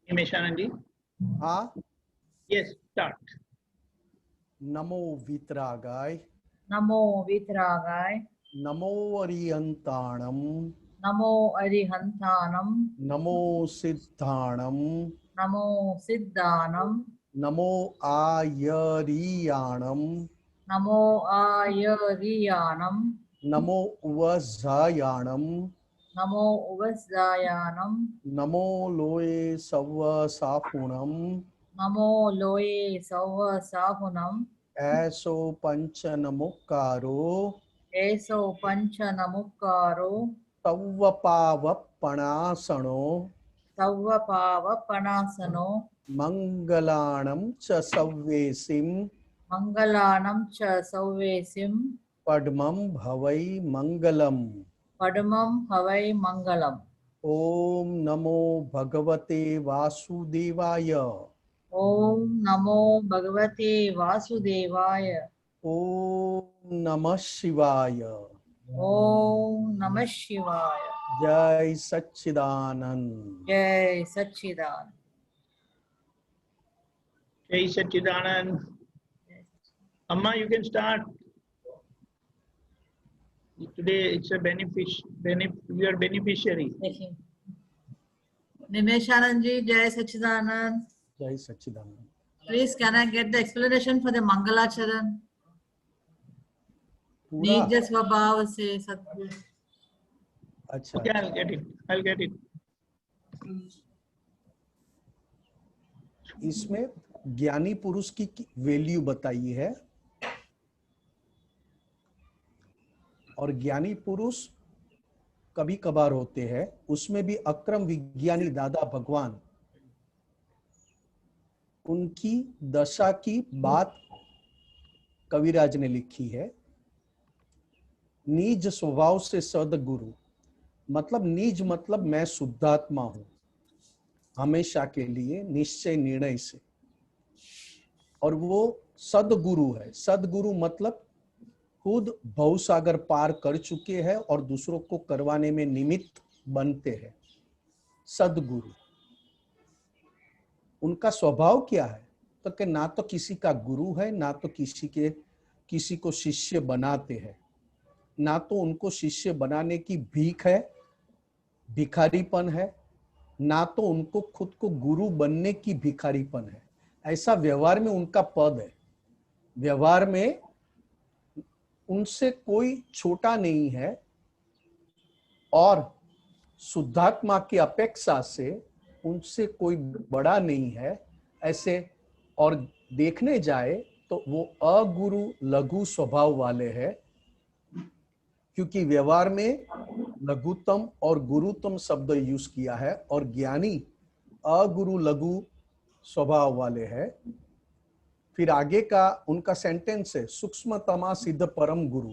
Nimeshanand ji? हाँ, Yes, start. नमो वीतरागाय, नमो वितरागाय, नमो अरिहंताणम, नमो अरिहंतानम, नमो सिद्धाणम, नमो सिद्धानम, नमो आयरियाणम, नमो आयरियानम, नमो उवजायाणम, नमो उवस्दायानम, नमो लोये सव्वसाफुणम, नमो लोये सौव साहुनम, ऐसो पंचनमुक्कारो, ऐसो पंच नमुक्कारो, तव्वपावपणासनो, सौव पाव पणासनो, मंगलाणं च सव्वेसिं, मंगलानम च सौवेसिम, पद्मं भवै मंगलम्। पद्मं हवै मंगलम। ओम नमो भगवते वासुदेवाय। ओम नमो भगवते वासुदेवाय। ओम नमः शिवाय। ओम नमः शिवाय। जय सच्चिदानंद। जय सच्चिदानंद। Jai Satchidanand. Amma, you can start. Today it's a you are beneficiary. Nimeshanand ji, Jai Satchidanand. जय सच्चिदानंद। Please, can I get the explanation for the Mangalacharan? पूरा निज स्वभाव से सद्गुरु। अच्छा, Okay, I'll get it. I'll get it. इसमें ज्ञानी पुरुष की वैल्यू बताई है और ज्ञानी पुरुष कभी कभार होते हैं, उसमें भी अक्रम विज्ञानी दादा भगवान उनकी दशा की बात कविराज ने लिखी है। निज स्वभाव से सद्गुरु मतलब निज मतलब मैं शुद्धात्मा हूं हमेशा के लिए निश्चय निर्णय से, और वो सद्गुरु है। सद्गुरु मतलब खुद भवसागर पार कर चुके हैं और दूसरों को करवाने में निमित्त बनते हैं। सद्गुरु उनका स्वभाव क्या है? तो कि ना तो किसी का गुरु है, ना तो किसी को शिष्य बनाते हैं, ना तो उनको शिष्य बनाने की भीख है, भिखारीपन है, ना तो उनको खुद को गुरु बनने की भिखारीपन है। ऐसा व्यवहार में उनका पद है। व्यवहार में उनसे कोई छोटा नहीं है और शुद्धात्मा की अपेक्षा से उनसे कोई बड़ा नहीं है। ऐसे और देखने जाए तो वो अगुरु लघु स्वभाव वाले हैं, क्योंकि व्यवहार में लघुतम और गुरुतम शब्द यूज किया है, और ज्ञानी अगुरु लघु स्वभाव वाले हैं। फिर आगे का उनका सेंटेंस है सूक्ष्मतमा सिद्ध परम गुरु।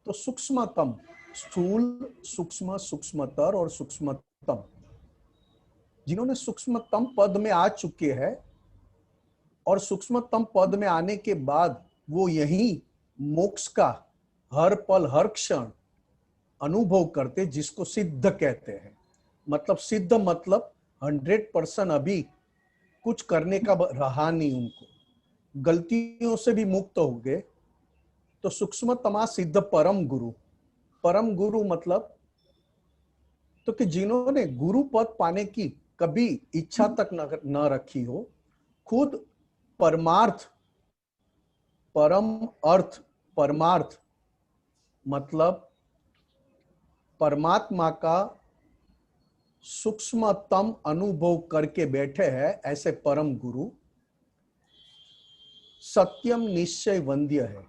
तो सूक्ष्मतम स्थूल, सूक्ष्म, सूक्ष्मतर और सूक्ष्मतम, जिन्होंने सूक्ष्मतम पद में आ चुके हैं और सूक्ष्मतम पद में आने के बाद वो यही मोक्ष का हर पल हर क्षण अनुभव करते, जिसको सिद्ध कहते हैं। मतलब सिद्ध मतलब 100% अभी कुछ करने का रहा नहीं, उनको गलतियों से भी मुक्त हो गए। तो सूक्ष्मतमा सिद्ध परम गुरु। परम गुरु मतलब तो कि जिन्होंने गुरु पद पाने की कभी इच्छा तक न रखी हो, खुद परमार्थ, परम अर्थ, परमार्थ मतलब परमात्मा का सूक्ष्मतम अनुभव करके बैठे हैं, ऐसे परम गुरु। सत्यम निश्चय वंद्य है।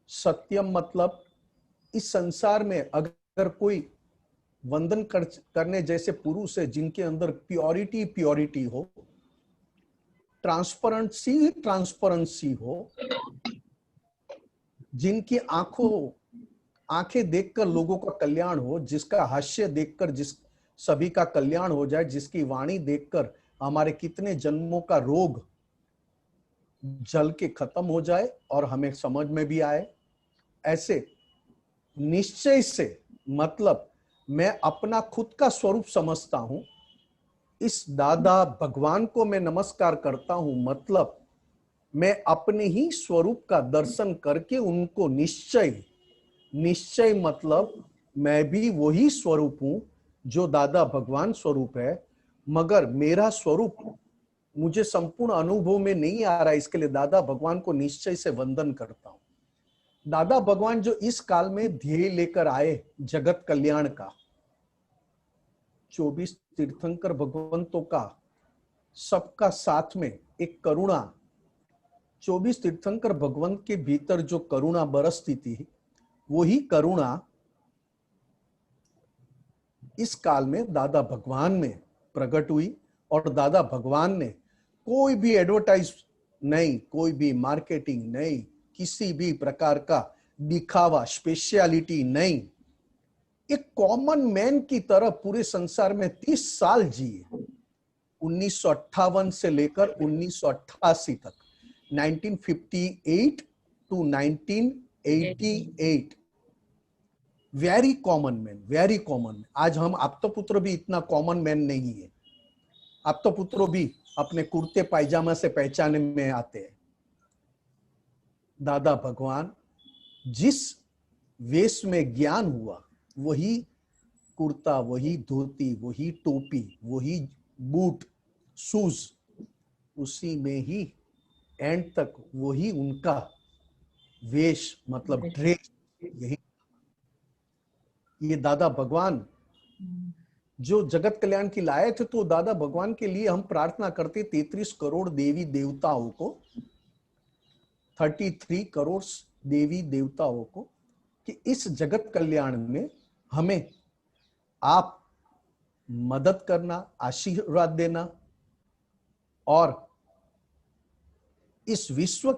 सत्यम मतलब इस संसार में अगर कोई वंदन करने जैसे पुरुष है जिनके अंदर प्योरिटी हो, ट्रांसपेरेंसी हो, जिनकी आंखें देखकर लोगों का कल्याण हो, जिसका हास्य देखकर सभी का कल्याण हो जाए, जिसकी वाणी देखकर हमारे कितने जन्मों का रोग जल के खत्म हो जाए और हमें समझ में भी आए। ऐसे निश्चय से मतलब मैं अपना खुद का स्वरूप समझता हूं इस दादा भगवान को मैं नमस्कार करता हूं, मतलब मैं अपने ही स्वरूप का दर्शन करके उनको निश्चय मतलब मैं भी वही स्वरूप हूं जो दादा भगवान स्वरूप है, मगर मेरा स्वरूप मुझे संपूर्ण अनुभव में नहीं आ रहा है, इसके लिए दादा भगवान को निश्चय से वंदन करता हूं। दादा भगवान जो इस काल में ध्येय लेकर आए जगत कल्याण का, 24 तीर्थंकर भगवंतों का सबका साथ में एक करुणा, 24 तीर्थंकर भगवंत के भीतर जो करुणा बरसती थी, वही करुणा इस काल में दादा भगवान में प्रकट हुई। और दादा भगवान ने कोई भी एडवर्टाइज नहीं, कोई भी मार्केटिंग नहीं, किसी भी प्रकार का दिखावा, स्पेशलिटी नहीं, एक कॉमन मैन की तरह पूरे संसार में 30 साल जिए, 1958 से लेकर 1988 तक, 1958 to 1988, very common man, very common. आज हम आप्तपुत्र भी इतना कॉमन मैन नहीं है, आप्तपुत्रों भी अपने कुर्ते पायजामा से पहचाने में आते हैं। दादा भगवान जिस वेश में ज्ञान हुआ, वही कुर्ता, वही धोती, वही टोपी, वही बूट, शूज, उसी में ही एंड तक वही उनका वेश मतलब ड्रेस। यही ये दादा भगवान जो जगत कल्याण की लाए थे, तो दादा भगवान के लिए हम प्रार्थना करते 33 करोड़ देवी देवताओं को, 33 करोड़ देवी देवताओं को, कि इस जगत कल्याण में हमें आप मदद करना, आशीर्वाद देना, और इस विश्व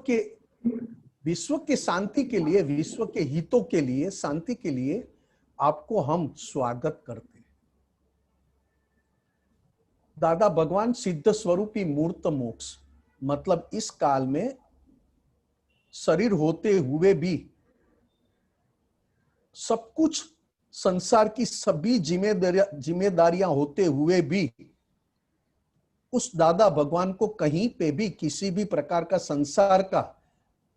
के शांति के लिए, विश्व के हितों के लिए, शांति के लिए आपको हम स्वागत करते हैं। दादा भगवान सिद्ध स्वरूपी मूर्त मोक्ष, मतलब इस काल में शरीर होते हुए भी, सब कुछ संसार की सभी जिम्मेदारियां होते हुए भी, उस दादा भगवान को कहीं पे भी किसी भी प्रकार का संसार का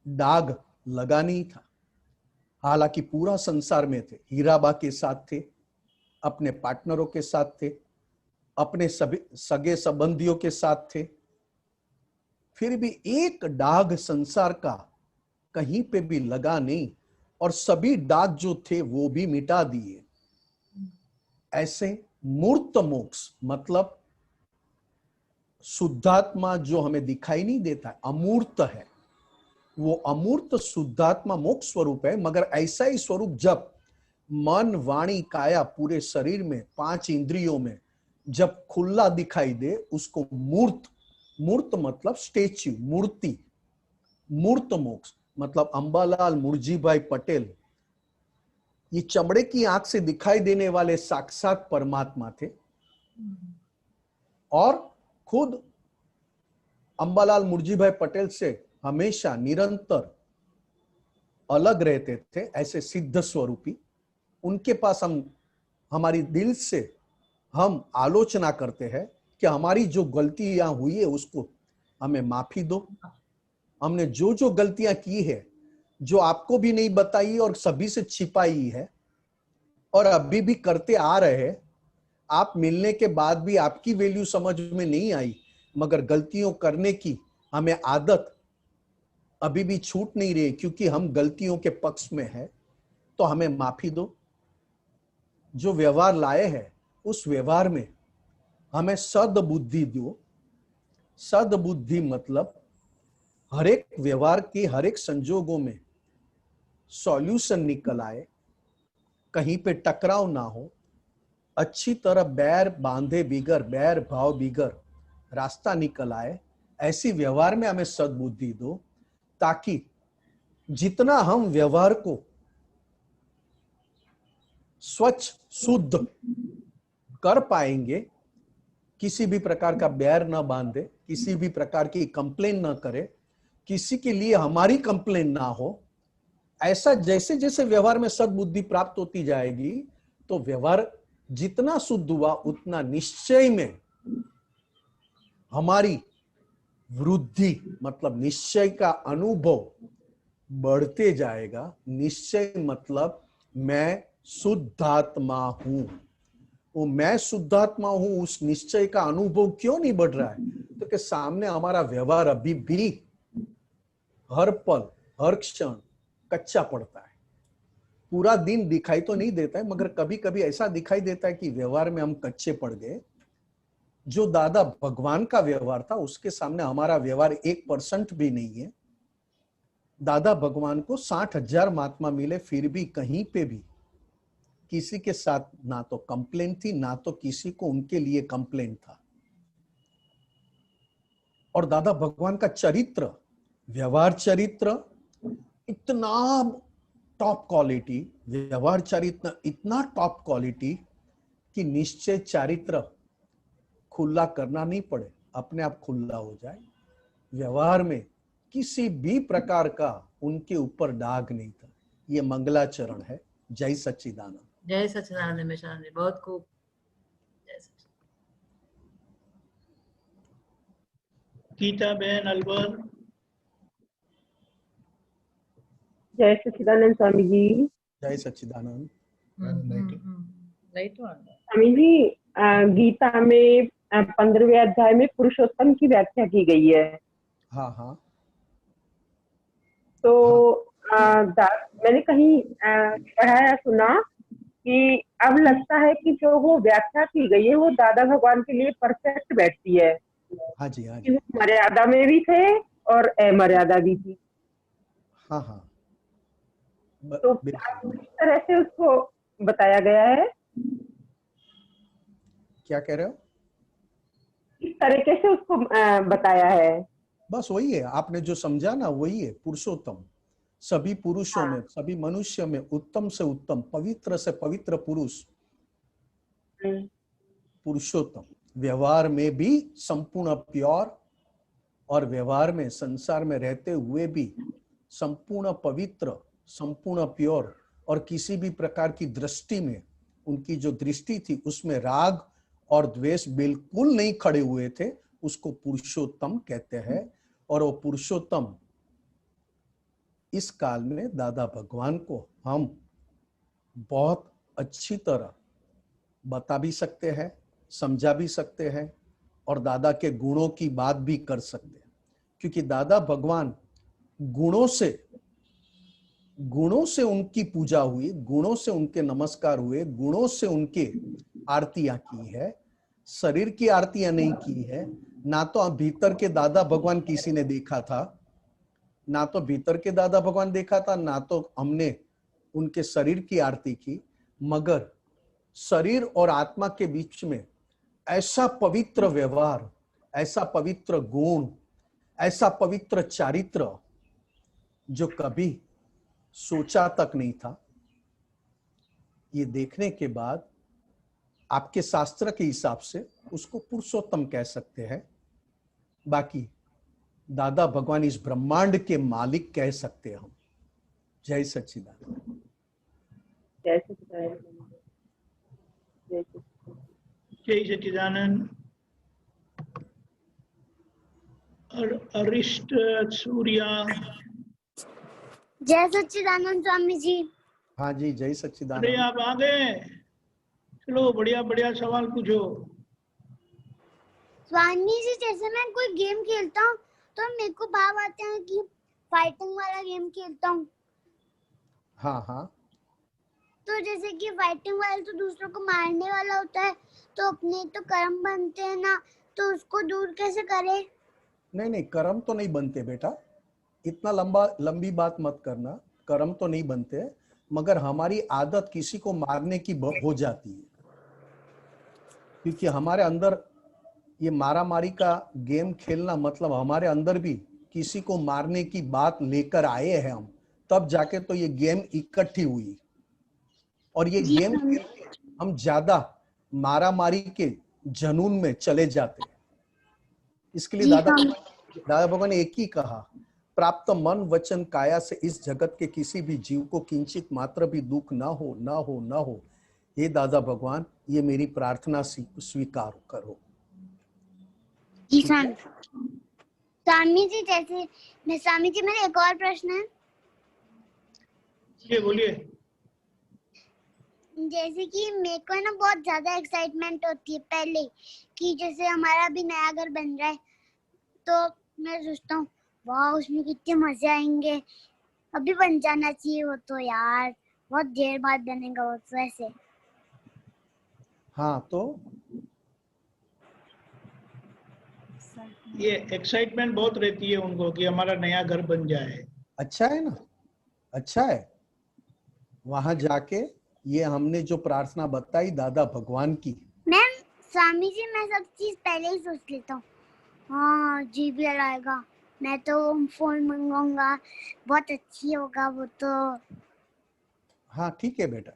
दाग लगा नहीं था। हालांकि पूरा संसार में थे, हीराबा के साथ थे, अपने पार्टनरों के साथ थे, अपने सभी सगे संबंधियों के साथ थे, फिर भी एक दाग संसार का कहीं पे भी लगा नहीं, और सभी दाग जो थे वो भी मिटा दिए। ऐसे मूर्त मोक्ष मतलब शुद्धात्मा जो हमें दिखाई नहीं देता है, अमूर्त है, वो अमूर्त शुद्धात्मा मोक्ष स्वरूप है। मगर ऐसा ही स्वरूप जब मन, वाणी, काया पूरे शरीर में, 5 इंद्रियों में जब खुला दिखाई दे, उसको मूर्त मतलब स्टेच्यू, मूर्ति, मूर्त मोक्ष मतलब अंबालाल मुर्जीभाई पटेल ये चमड़े की आंख से दिखाई देने वाले साक्षात परमात्मा थे, और खुद अंबालाल मुर्जीभाई पटेल से हमेशा निरंतर अलग रहते थे। ऐसे सिद्ध स्वरूपी उनके पास हम हमारी दिल से हम आलोचना करते हैं कि हमारी जो गलतियां हुई है उसको हमें माफी दो। हमने जो जो गलतियां की है, जो आपको भी नहीं बताई और सभी से छिपाई है, और अभी भी करते आ रहे हैं, आप मिलने के बाद भी आपकी वैल्यू समझ में नहीं आई, मगर गलतियों करने की हमें आदत अभी भी छूट नहीं रही, क्योंकि हम गलतियों के पक्ष में है, तो हमें माफी दो। जो व्यवहार लाए हैं उस व्यवहार में हमें सद्बुद्धि दो। सद्बुद्धि मतलब हर एक व्यवहार के हर एक संजोगों में सॉल्यूशन निकल आए, कहीं पे टकराव ना हो, अच्छी तरह बैर बांधे बिगर, बैर भाव बिगर रास्ता निकल आए। ऐसी व्यवहार में हमें सद्बुद्धि दो, ताकि जितना हम व्यवहार को स्वच्छ शुद्ध कर पाएंगे, किसी भी प्रकार का बैर न बांधे, किसी भी प्रकार की कंप्लेन न करे, किसी के लिए हमारी कंप्लेन ना हो, ऐसा जैसे जैसे व्यवहार में सद्बुद्धि प्राप्त होती जाएगी, तो व्यवहार जितना शुद्ध हुआ उतना निश्चय में हमारी वृद्धि मतलब निश्चय का अनुभव बढ़ते जाएगा। निश्चय मतलब मैं शुद्धात्मा हूं। वो मैं शुद्धात्मा हूं, उस निश्चय का अनुभव क्यों नहीं बढ़ रहा है? तो कि सामने हमारा व्यवहार अभी भी हर पल हर क्षण कच्चा पड़ता है। पूरा दिन दिखाई तो नहीं देता है, मगर कभी कभी ऐसा दिखाई देता है कि व्यवहार में हम कच्चे पड़ गए। जो दादा भगवान का व्यवहार था उसके सामने हमारा व्यवहार 1% भी नहीं है। दादा भगवान को 60,000 महात्मा मिले, फिर भी कहीं पे भी किसी के साथ ना तो कंप्लेन थी, ना तो किसी को उनके लिए कंप्लेन था। और दादा भगवान का चरित्र, व्यवहार चरित्र इतना टॉप क्वालिटी, व्यवहार चरित्र इतना टॉप क्वालिटी कि निश्चय चरित्र खुला करना नहीं पड़े, अपने आप खुला हो जाए। व्यवहार में किसी भी प्रकार का उनके ऊपर दाग नहीं था। ये मंगलाचरण है। जय सच्चिदानंद। जय सच्चिदानंद मिशन जी, बहुत खूब। जय सच्चिदानंद। गीता बहन अलवर। जय सच्चिदानंद स्वामी जी। जय सच्चिदानंद। Light on. स्वामी जी, गीता में 15वें अध्याय में पुरुषोत्तम की व्याख्या की गई है। हाँ हाँ तो मैंने कहीं पढ़ा या सुना कि अब लगता है कि जो वो व्याख्या की गई है वो दादा भगवान के लिए परफेक्ट बैठती है। हाँ जी, हाँ कि जी, वो मर्यादा में भी थे और अमर्यादा भी थी। हाँ हाँ तो बिल्कुल। किस तरह से उसको बताया गया है? क्या कह रहे हो? किस तरीके से उसको बताया है? बस वही है, आपने जो समझा ना वही है पुरुषोत्तम। सभी पुरुषों में, सभी मनुष्य में उत्तम से उत्तम, पवित्र से पवित्र पुरुष पुरुषोत्तम। व्यवहार में भी संपूर्ण प्योर, और व्यवहार में संसार में रहते हुए भी संपूर्ण पवित्र, संपूर्ण प्योर, और किसी भी प्रकार की दृष्टि में उनकी जो दृष्टि थी उसमें राग और द्वेष बिल्कुल नहीं खड़े हुए थे। उसको पुरुषोत्तम कहते हैं। और वो पुरुषोत्तम इस काल में दादा भगवान को हम बहुत अच्छी तरह बता भी सकते हैं, समझा भी सकते हैं, और दादा के गुणों की बात भी कर सकते हैं। क्योंकि दादा भगवान गुणों से उनकी पूजा हुई, गुणों से उनके नमस्कार हुए, गुणों से उनके आरतियां की है। शरीर की आरतियां नहीं की है। ना तो भीतर के दादा भगवान किसी ने देखा था, ना तो भीतर के दादा भगवान देखा था, ना तो हमने उनके शरीर की आरती की। मगर शरीर और आत्मा के बीच में ऐसा पवित्र व्यवहार, ऐसा पवित्र गुण, ऐसा पवित्र चारित्र जो कभी सोचा तक नहीं था। ये देखने के बाद आपके शास्त्र के हिसाब से उसको पुरुषोत्तम कह सकते हैं। बाकी दादा भगवान इस ब्रह्मांड के मालिक कह सकते हैं हम। जय सच्चिदानंद। जय सच्चिदानंद। जय सच्चिदानंद। जय सच्चिदानंद। और अरिष्ट सूर्या। जय सच्चिदानंद स्वामी जी। हाँ जी, जय अरे सच्चिदानंद। आप आ गए, चलो बढ़िया बढ़िया सवाल पूछो। स्वामी जी, जैसे मैं कोई गेम खेलता हूँ तो मेरे को भाव आते हैं कि फाइटिंग वाला गेम खेलता हूँ। हाँ हाँ तो जैसे कि फाइटिंग वाला तो दूसरों को मारने वाला होता है, तो अपने तो कर्म बनते हैं ना, तो उसको दूर कैसे करें? नहीं नहीं, कर्म तो नहीं बनते बेटा, इतना लंबी बात मत करना। कर्म तो नहीं बनते, मगर हमारी आदत किसी को मारने की हो जाती है। क्योंकि हमारे अंदर ये मारा मारी का गेम खेलना मतलब हमारे अंदर भी किसी को मारने की बात लेकर आए हैं हम, तब जाके तो ये गेम इकट्ठी हुई। और ये गेम हम ज्यादा मारा मारी के जनून में चले जाते हैं। इसके लिए दादा भगवान ने एक ही कहा, प्राप्त मन वचन काया से इस जगत के किसी भी जीव को किंचित मात्र भी दुख ना हो, ना हो, ना हो। हे दादा भगवान, ये मेरी प्रार्थना स्वीकार करो। जी स्वामी जी, जैसे मैं स्वामी जी, मेरा एक और प्रश्न है। ये बोलिए। जैसे कि मेरे को ना बहुत ज्यादा एक्साइटमेंट होती है पहले कि जैसे हमारा भी नया घर बन रहा है, तो मैं सोचता हूँ वाह उसमें कितने मजे आएंगे, अभी बन जाना चाहिए वो तो यार, बहुत देर बाद बनेगा वो तो ऐसे। हाँ, तो ये एक्साइटमेंट बहुत रहती है उनको कि हमारा नया घर बन जाए। अच्छा है ना, अच्छा है। वहां जाके ये हमने जो प्रार्थना बताई दादा भगवान की, मैम स्वामी जी, मैं सब चीज पहले ही सोच लेता हूँ। हाँ JBL आएगा, मैं तो फोन मंगवाऊंगा, बहुत अच्छी होगा वो तो। हाँ ठीक है बेटा,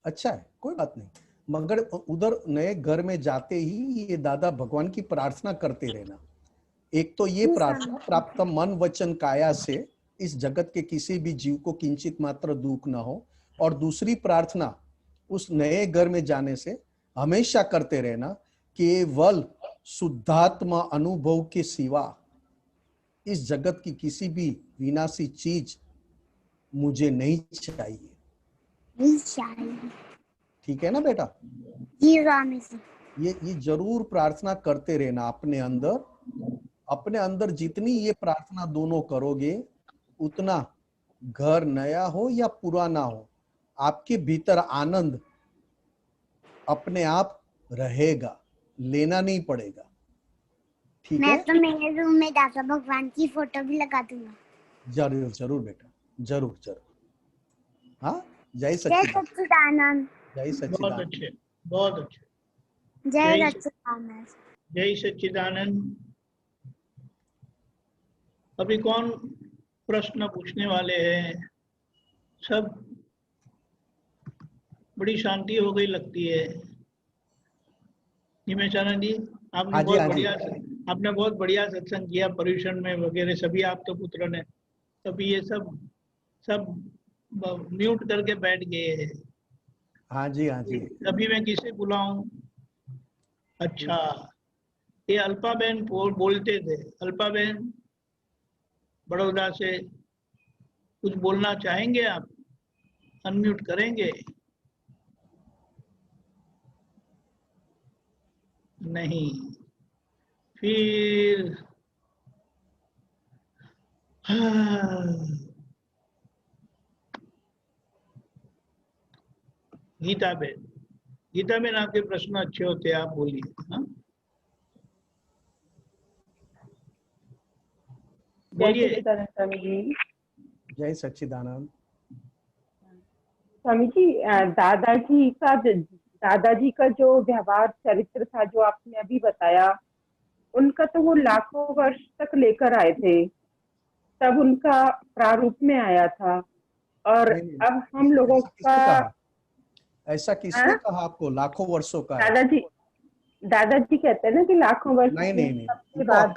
अच्छा है, कोई बात नहीं, मगर उधर नए घर में जाते ही ये दादा भगवान की प्रार्थना करते रहना। एक तो ये प्रार्थना प्राप्त मन वचन काया से इस जगत के किसी भी जीव को किंचित मात्र दुख ना हो, और दूसरी प्रार्थना उस नए घर में जाने से हमेशा करते रहना, केवल शुद्धात्मा अनुभव के सिवा इस जगत की किसी भी विनाशी चीज मुझे नहीं चाहिए। ठीक है ना बेटा? जी स्वामी जी। ये जरूर प्रार्थना करते रहना अपने अंदर जितनी ये प्रार्थना दोनों करोगे, उतना घर नया हो या पुराना हो, आपके भीतर आनंद अपने आप रहेगा, लेना नहीं पड़ेगा। ठीक है? मैं तो मेरे रूम में दादा भगवान की फोटो भी लगा दूंगा। जरूर जरूर बेटा, जरूर जरूर। हाँ, जय जय सच्चिदानंद, सच्चिदानंद, जय बहुत सच्चिदानंद। अच्छे, बहुत अच्छे। जय सच्चिदानंद। जय सच्चिदानंद। अभी कौन प्रश्न पूछने वाले हैं? सब बड़ी शांति हो गई लगती है। निमेशानंद जी, आपने हाँ जी, बहुत हाँ जी। बढ़िया, आपने बहुत बढ़िया सत्संग किया पर्यूषण में वगैरह, सभी आप तो पुत्र ने, तभी ये सब म्यूट करके बैठ गए हैं। हाँ जी, हाँ जी। अभी मैं किसे बुलाऊं? अच्छा, ये अल्पा बहन बोलते थे। अल्पा बहन बड़ौदा से कुछ बोलना चाहेंगे आप? अनम्यूट करेंगे? नहीं, फिर गीता बहन आपके प्रश्न अच्छे होते हैं, आप बोलिए। हाँ बोलिए। स्वामी जी। जय सच्चिदानंद। स्वामी जी, दादाजी का जो व्यवहार चरित्र था जो आपने अभी बताया, उनका तो वो लाखों वर्ष तक लेकर आए थे, तब उनका प्रारूप में आया था, और नहीं, नहीं, अब हम लोगों ऐसा किसने का। कहा? ऐसा किसने कहा आपको लाखों वर्षों का है? दादाजी कहते हैं ना कि लाखों वर्ष नहीं नहीं नहीं, के वो तो बाद।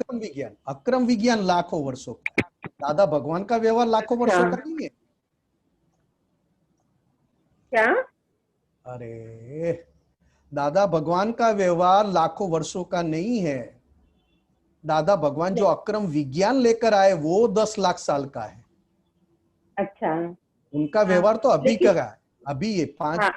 अक्रम विज्ञान लाखों वर्षों का। दादा भगवान का व्यवहार लाखों वर्षों का नहीं है। क्या? अरे, दादा भगवान का व्यवहार लाखों वर्षों का नहीं है। दादा भगवान जो अक्रम विज्ञान लेकर आए वो 10 लाख साल का है। अच्छा, उनका व्यवहार तो अभी लेकिन का है, अभी ये 5। हाँ,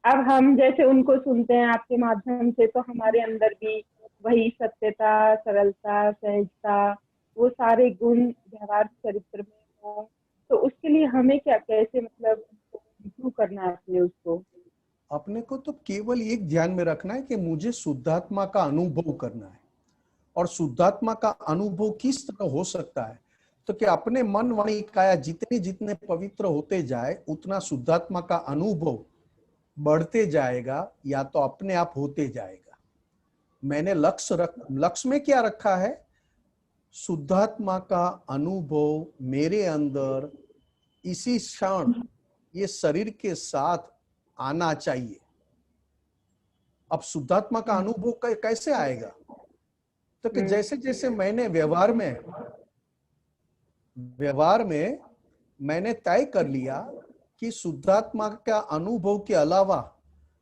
अब हम जैसे उनको सुनते हैं आपके माध्यम से, तो हमारे अंदर भी वही सत्यता, सरलता, सहजता, वो सारे गुण व्यवहार चरित्र में हो, तो उसके लिए हमें क्या, कैसे मतलब इम्प्रूव करना है अपने उसको? अपने को तो केवल एक ध्यान में रखना है कि मुझे शुद्धात्मा का अनुभव करना है। और शुद्धात्मा का अनुभव किस तरह हो सकता है? तो कि अपने मन वाणी काया जितने जितने पवित्र होते जाए, उतना शुद्धात्मा का अनुभव बढ़ते जाएगा, या तो अपने आप होते जाएगा। मैंने लक्ष्य में क्या रखा है? शुद्धात्मा का अनुभव मेरे अंदर इसी क्षण ये शरीर के साथ आना चाहिए। अब शुद्धात्मा का अनुभव कैसे आएगा? तो कि जैसे जैसे मैंने व्यवहार में मैंने तय कर लिया कि शुद्धात्मा का अनुभव के अलावा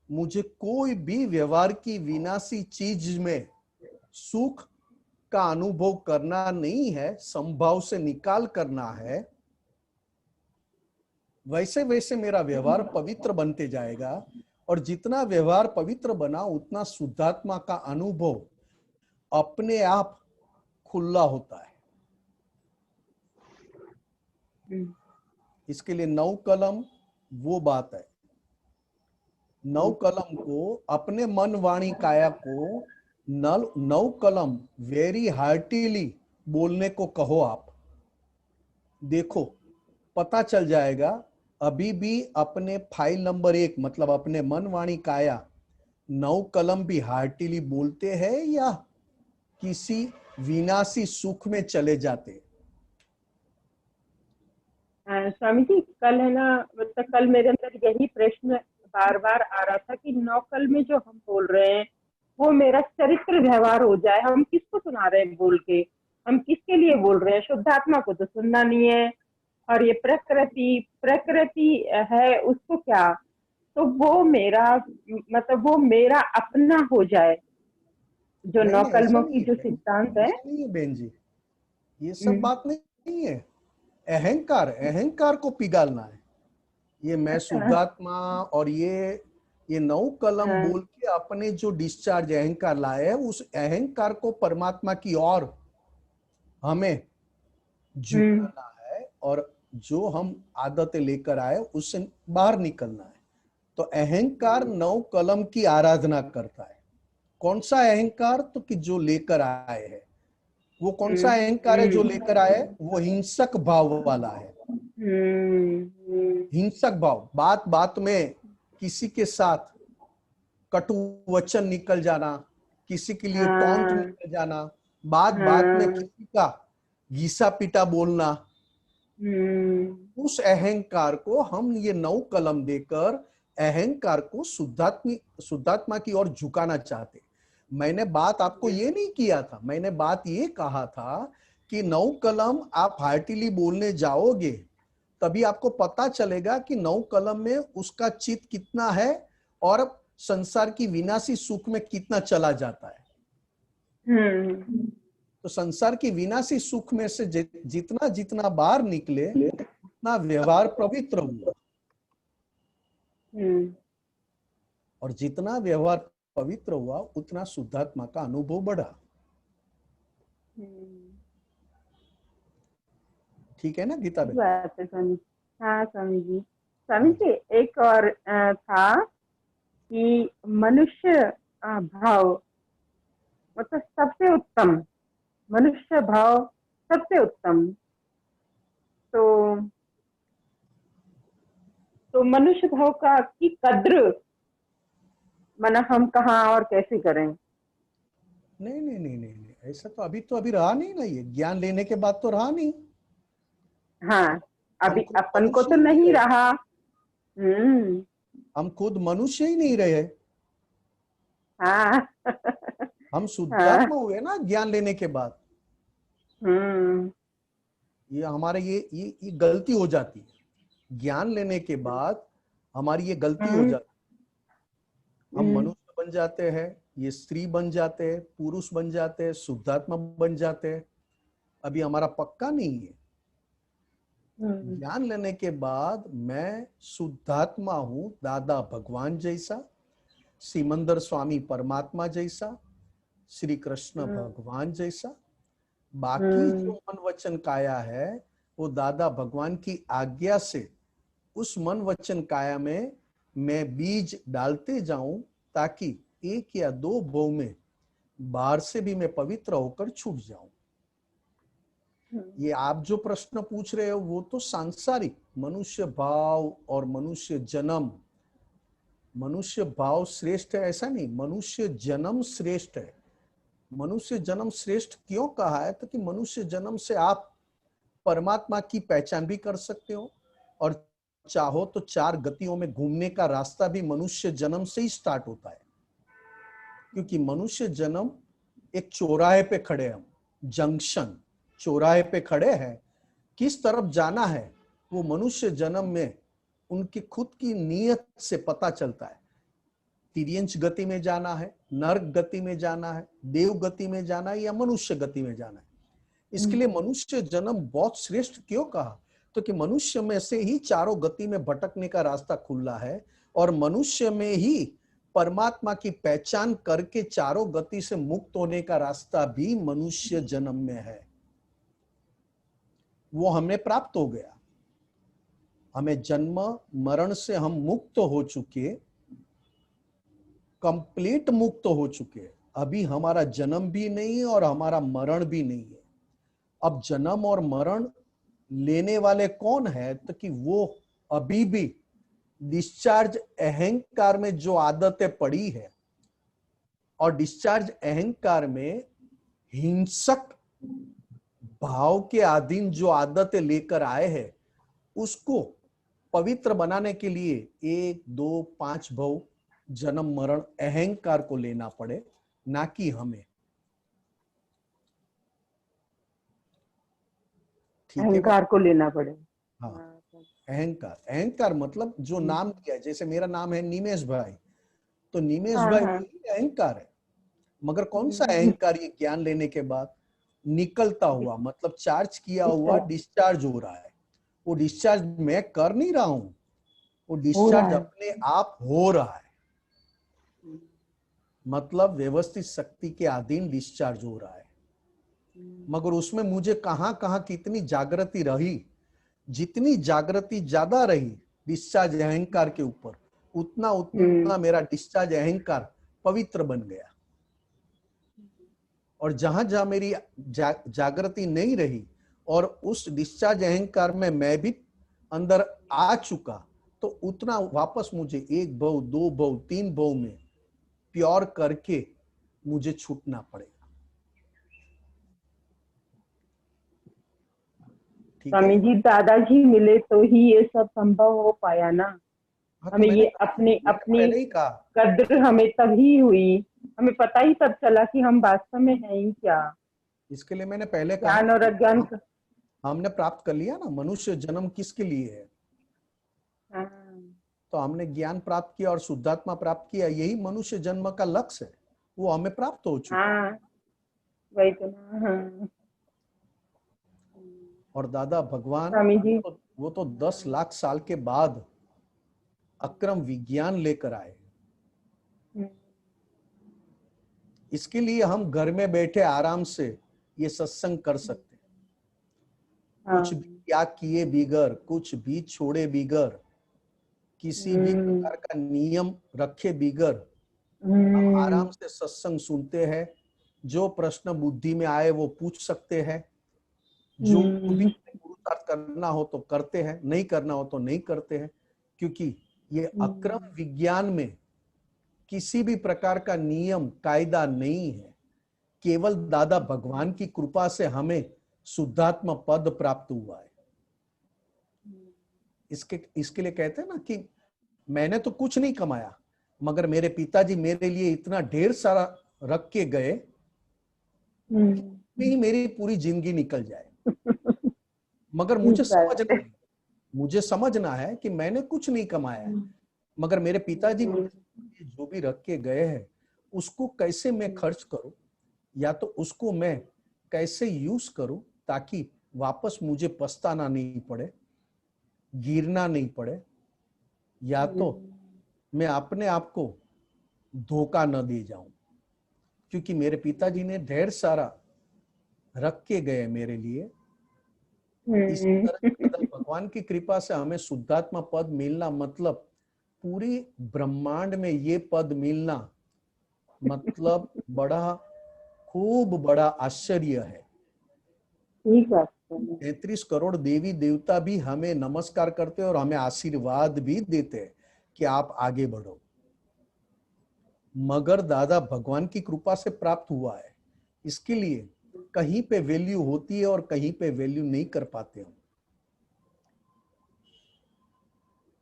मुझे कोई भी व्यवहार की विनाशी चीज में सुख का अनुभव करना नहीं है, संभाव से निकाल करना है, वैसे वैसे मेरा व्यवहार पवित्र बनते जाएगा। और जितना व्यवहार पवित्र बना उतना शुद्धात्मा का अनुभव अपने आप खुला होता है। इसके लिए 9 कलम वो बात है। 9 कलम को अपने मन वाणी काया को 9 कलम वेरी हार्टीली बोलने को कहो। आप देखो पता चल जाएगा। अभी भी अपने फाइल नंबर 1 मतलब अपने मन वाणी काया 9 कलम भी हार्टीली बोलते हैं या किसी विनाशी सुख में चले जाते? स्वामी जी कल है ना, मतलब कल मेरे अंदर यही प्रश्न बार बार आ रहा था कि 9 कल में जो हम बोल रहे हैं वो मेरा चरित्र व्यवहार हो जाए। हम किसको सुना रहे हैं बोल के, हम किसके लिए बोल रहे हैं? शुद्धात्मा को तो सुनना नहीं है। और ये प्रकृति है उसको क्या, तो वो मेरा मतलब वो मेरा अपना हो जाए। जो 9 कलमों की जो सिद्धांत है नहीं है बहन जी, ये सब बात नहीं है। अहंकार को पिघालना है। ये मैं शुद्धात्मा और ये 9 कलम बोल के अपने जो डिस्चार्ज अहंकार लाए है, उस अहंकार को परमात्मा की ओर हमें झुकाना है और जो हम आदतें लेकर आए उससे बाहर निकलना है। तो अहंकार 9 कलम की आराधना करता है। कौन सा अहंकार? तो कि जो लेकर आए हैं। वो कौन सा अहंकार है जो लेकर आए? वो हिंसक भाव वाला है। हिंसक भाव, बात बात में किसी के साथ कटु वचन निकल जाना, किसी के लिए टॉन्ट निकल जाना, बात बात में किसी का घिसा पिटा बोलना। उस अहंकार को हम ये 9 कलम देकर अहंकार को शुद्धात्मा की ओर झुकाना चाहते। मैंने बात आपको ये नहीं किया था, मैंने बात ये कहा था कि 9 कलम आप हार्टीली बोलने जाओगे तभी आपको पता चलेगा कि 9 कलम में उसका चित्त कितना है और संसार की विनाशी सुख में कितना चला जाता है। तो संसार की विनाशी सुख में से जितना जितना बाहर निकले उतना व्यवहार पवित्र हुआ और जितना व्यवहार पवित्र हुआ उतना शुद्धात्मा का अनुभव बढ़ा। ठीक है ना गीता बहन? बात है स्वामी। हाँ स्वामी जी एक और था कि मनुष्य भाव मतलब सबसे उत्तम, मनुष्य भाव सबसे उत्तम। तो मनुष्य भाव का की कद्र माना हम कहाँ और कैसे करें? नहीं, ऐसा तो अभी रहा नहीं ना। ये ज्ञान लेने के बाद तो रहा नहीं। हाँ अभी अपन को तो नहीं रहा। हम खुद मनुष्य ही नहीं रहे। हाँ हम शुद्धात्मा हुए ना ज्ञान लेने के बाद। ये हमारे ये गलती हो जाती है। ज्ञान लेने के बाद हमारी ये गलती हो जाती है। हम मनुष्य बन जाते हैं, ये स्त्री बन जाते हैं, पुरुष बन जाते हैं, शुद्धात्मा बन जाते हैं। अभी हमारा पक्का नहीं है। ज्ञान लेने के बाद मैं शुद्धात्मा हूं, दादा भगवान जैसा, सिमंदर स्वामी परमात्मा जैसा, श्री कृष्ण भगवान जैसा। बाकी जो मन वचन काया है वो दादा भगवान की आज्ञा से उस मन वचन काया में मैं बीज डालते जाऊं ताकि 1 या 2 भव में बाहर से भी मैं पवित्र होकर छूट जाऊं। ये आप जो प्रश्न पूछ रहे हो वो तो सांसारिक मनुष्य भाव और मनुष्य जन्म। मनुष्य भाव श्रेष्ठ है ऐसा नहीं, मनुष्य जन्म श्रेष्ठ है। मनुष्य जन्म श्रेष्ठ क्यों कहा है? तो कि मनुष्य जन्म से आप परमात्मा की पहचान भी कर सकते हो और चाहो तो 4 गतियों में घूमने का रास्ता भी मनुष्य जन्म से ही स्टार्ट होता है। क्योंकि मनुष्य जन्म एक चौराहे पे खड़े हम, जंक्शन चौराहे पे खड़े हैं, किस तरफ जाना है वो मनुष्य जन्म में उनकी खुद की नीयत से पता चलता है। तिर्यंच गति में जाना है, नरक गति में जाना है, देव गति में जाना है या मनुष्य गति में जाना है। इसके लिए मनुष्य जन्म बहुत श्रेष्ठ क्यों कहा? तो कि मनुष्य में से ही चारों गति में भटकने का रास्ता खुला है और मनुष्य में ही परमात्मा की पहचान करके चारों गति से मुक्त होने का रास्ता भी मनुष्य जन्म में है। वो हमें प्राप्त हो गया। हमें जन्म मरण से हम मुक्त हो चुके, कंप्लीट मुक्त हो चुके। अभी हमारा जन्म भी नहीं है और हमारा मरण भी नहीं है। अब जन्म और मरण लेने वाले कौन है? तो कि वो अभी भी डिस्चार्ज अहंकार में जो आदतें पड़ी है और डिस्चार्ज अहंकार में हिंसक भाव के अधीन जो आदतें लेकर आए हैं, उसको पवित्र बनाने के लिए 1, 2, 5 भव जन्म मरण अहंकार को लेना पड़े, ना कि हमें। ठीक है, अहंकार को लेना पड़े। हाँ, अहंकार मतलब जो नाम दिया है, जैसे मेरा नाम है निमेश भाई, तो निमेश भाई वही अहंकार है। मगर कौन सा अहंकार? ये ज्ञान लेने के बाद निकलता हुआ, मतलब चार्ज किया हुआ डिस्चार्ज हो रहा है। वो डिस्चार्ज मैं कर नहीं रहा हूं, वो डिस्चार्ज अपने आप हो रहा है। मतलब व्यवस्थित शक्ति के अधीन डिस्चार्ज हो रहा है। मगर उसमें मुझे कहां कहां कितनी जागृति रही, जितनी जागृति ज्यादा रही डिस्चार्ज अहंकार के ऊपर, उतना उतना मेरा डिस्चार्ज अहंकार पवित्र बन गया। और जहां जहां मेरी जागृति नहीं रही और उस डिस्चार्ज अहंकार में मैं भी अंदर आ चुका, तो उतना वापस मुझे 1 भव 2 भव 3 भव में प्योर करके मुझे छूटना पड़ेगा। स्वामी जी, दादाजी मिले तो ही ये सब संभव हो पाया ना। हमें ये अपनी कद्र हमें तभी हुई, हमें पता ही तब चला कि हम वास्तव में हैं ही क्या। इसके लिए मैंने पहले कहा, ज्ञान और अज्ञान हमने प्राप्त कर लिया ना। मनुष्य जन्म किसके लिए है? तो हमने ज्ञान प्राप्त किया और शुद्धात्मा प्राप्त किया, यही मनुष्य जन्म का लक्ष्य है। वो हमें प्राप्त हो चुका। वही तो ना। और दादा भगवान वो तो 10 लाख साल के बाद अक्रम विज्ञान लेकर आए। इसके लिए हम घर में बैठे आराम से ये सत्संग कर सकते हैं। कुछ भी त्याग किए बिगर, कुछ भी छोड़े बिगर, किसी भी प्रकार का नियम रखे बिगर हम आराम से सत्संग सुनते हैं। जो प्रश्न बुद्धि में आए वो पूछ सकते हैं। जो भी पुरुषार्थ करना हो तो करते हैं, नहीं करना हो तो नहीं करते हैं। क्योंकि ये अक्रम विज्ञान में किसी भी प्रकार का नियम कायदा नहीं है। केवल दादा भगवान की कृपा से हमें शुद्धात्मा पद प्राप्त हुआ है। इसके लिए कहते हैं ना कि मैंने तो कुछ नहीं कमाया, मगर मेरे पिताजी मेरे लिए इतना ढेर सारा रख के गए कि मेरी पूरी जिंदगी निकल जाए। मगर मुझे समझना है कि मैंने कुछ नहीं कमाया है, मगर मेरे पिताजी जो भी रख के गए हैं उसको कैसे मैं खर्च करूं, या तो उसको मैं कैसे यूज करूं ताकि वापस मुझे पछताना नहीं पड़े, गिरना नहीं पड़े, या तो मैं अपने आप को धोखा न दे जाऊं। क्योंकि मेरे पिताजी ने ढेर सारा रख के गए मेरे लिए। इस तरह भगवान की कृपा से हमें शुद्धात्मा पद मिलना, मतलब पूरी ब्रह्मांड में ये पद मिलना, मतलब खूब बड़ा आश्चर्य है। 33 करोड़ देवी देवता भी हमें नमस्कार करते हैं और हमें आशीर्वाद भी देते हैं कि आप आगे बढ़ो। मगर दादा भगवान की कृपा से प्राप्त हुआ है। इसके लिए कहीं पे वैल्यू होती है और कहीं पे वैल्यू नहीं कर पाते हम।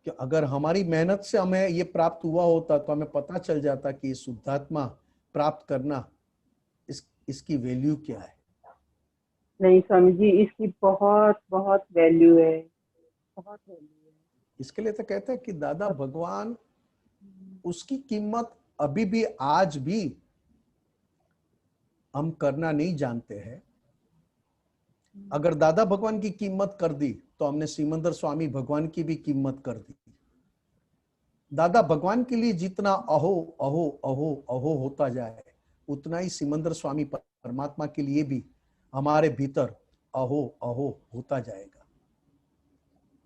कि अगर हमारी मेहनत से हमें ये प्राप्त हुआ होता तो हमें पता चल जाता कि शुद्धात्मा प्राप्त करना इसकी वैल्यू क्या है। नहीं स्वामी जी, इसकी बहुत बहुत वैल्यू है, बहुत वैल्यू है। इसके लिए तो कहते हैं कि दादा भगवान, उसकी कीमत अभी भी आज भी हम करना नहीं जानते हैं। अगर दादा भगवान की कीमत कर दी तो हमने सिमंदर स्वामी भगवान की भी कीमत कर दी। दादा भगवान के लिए जितना अहो अहो अहो अहो होता जाए उतना ही सिमंदर स्वामी परमात्मा के लिए भी हमारे भीतर अहो अहो होता जाएगा,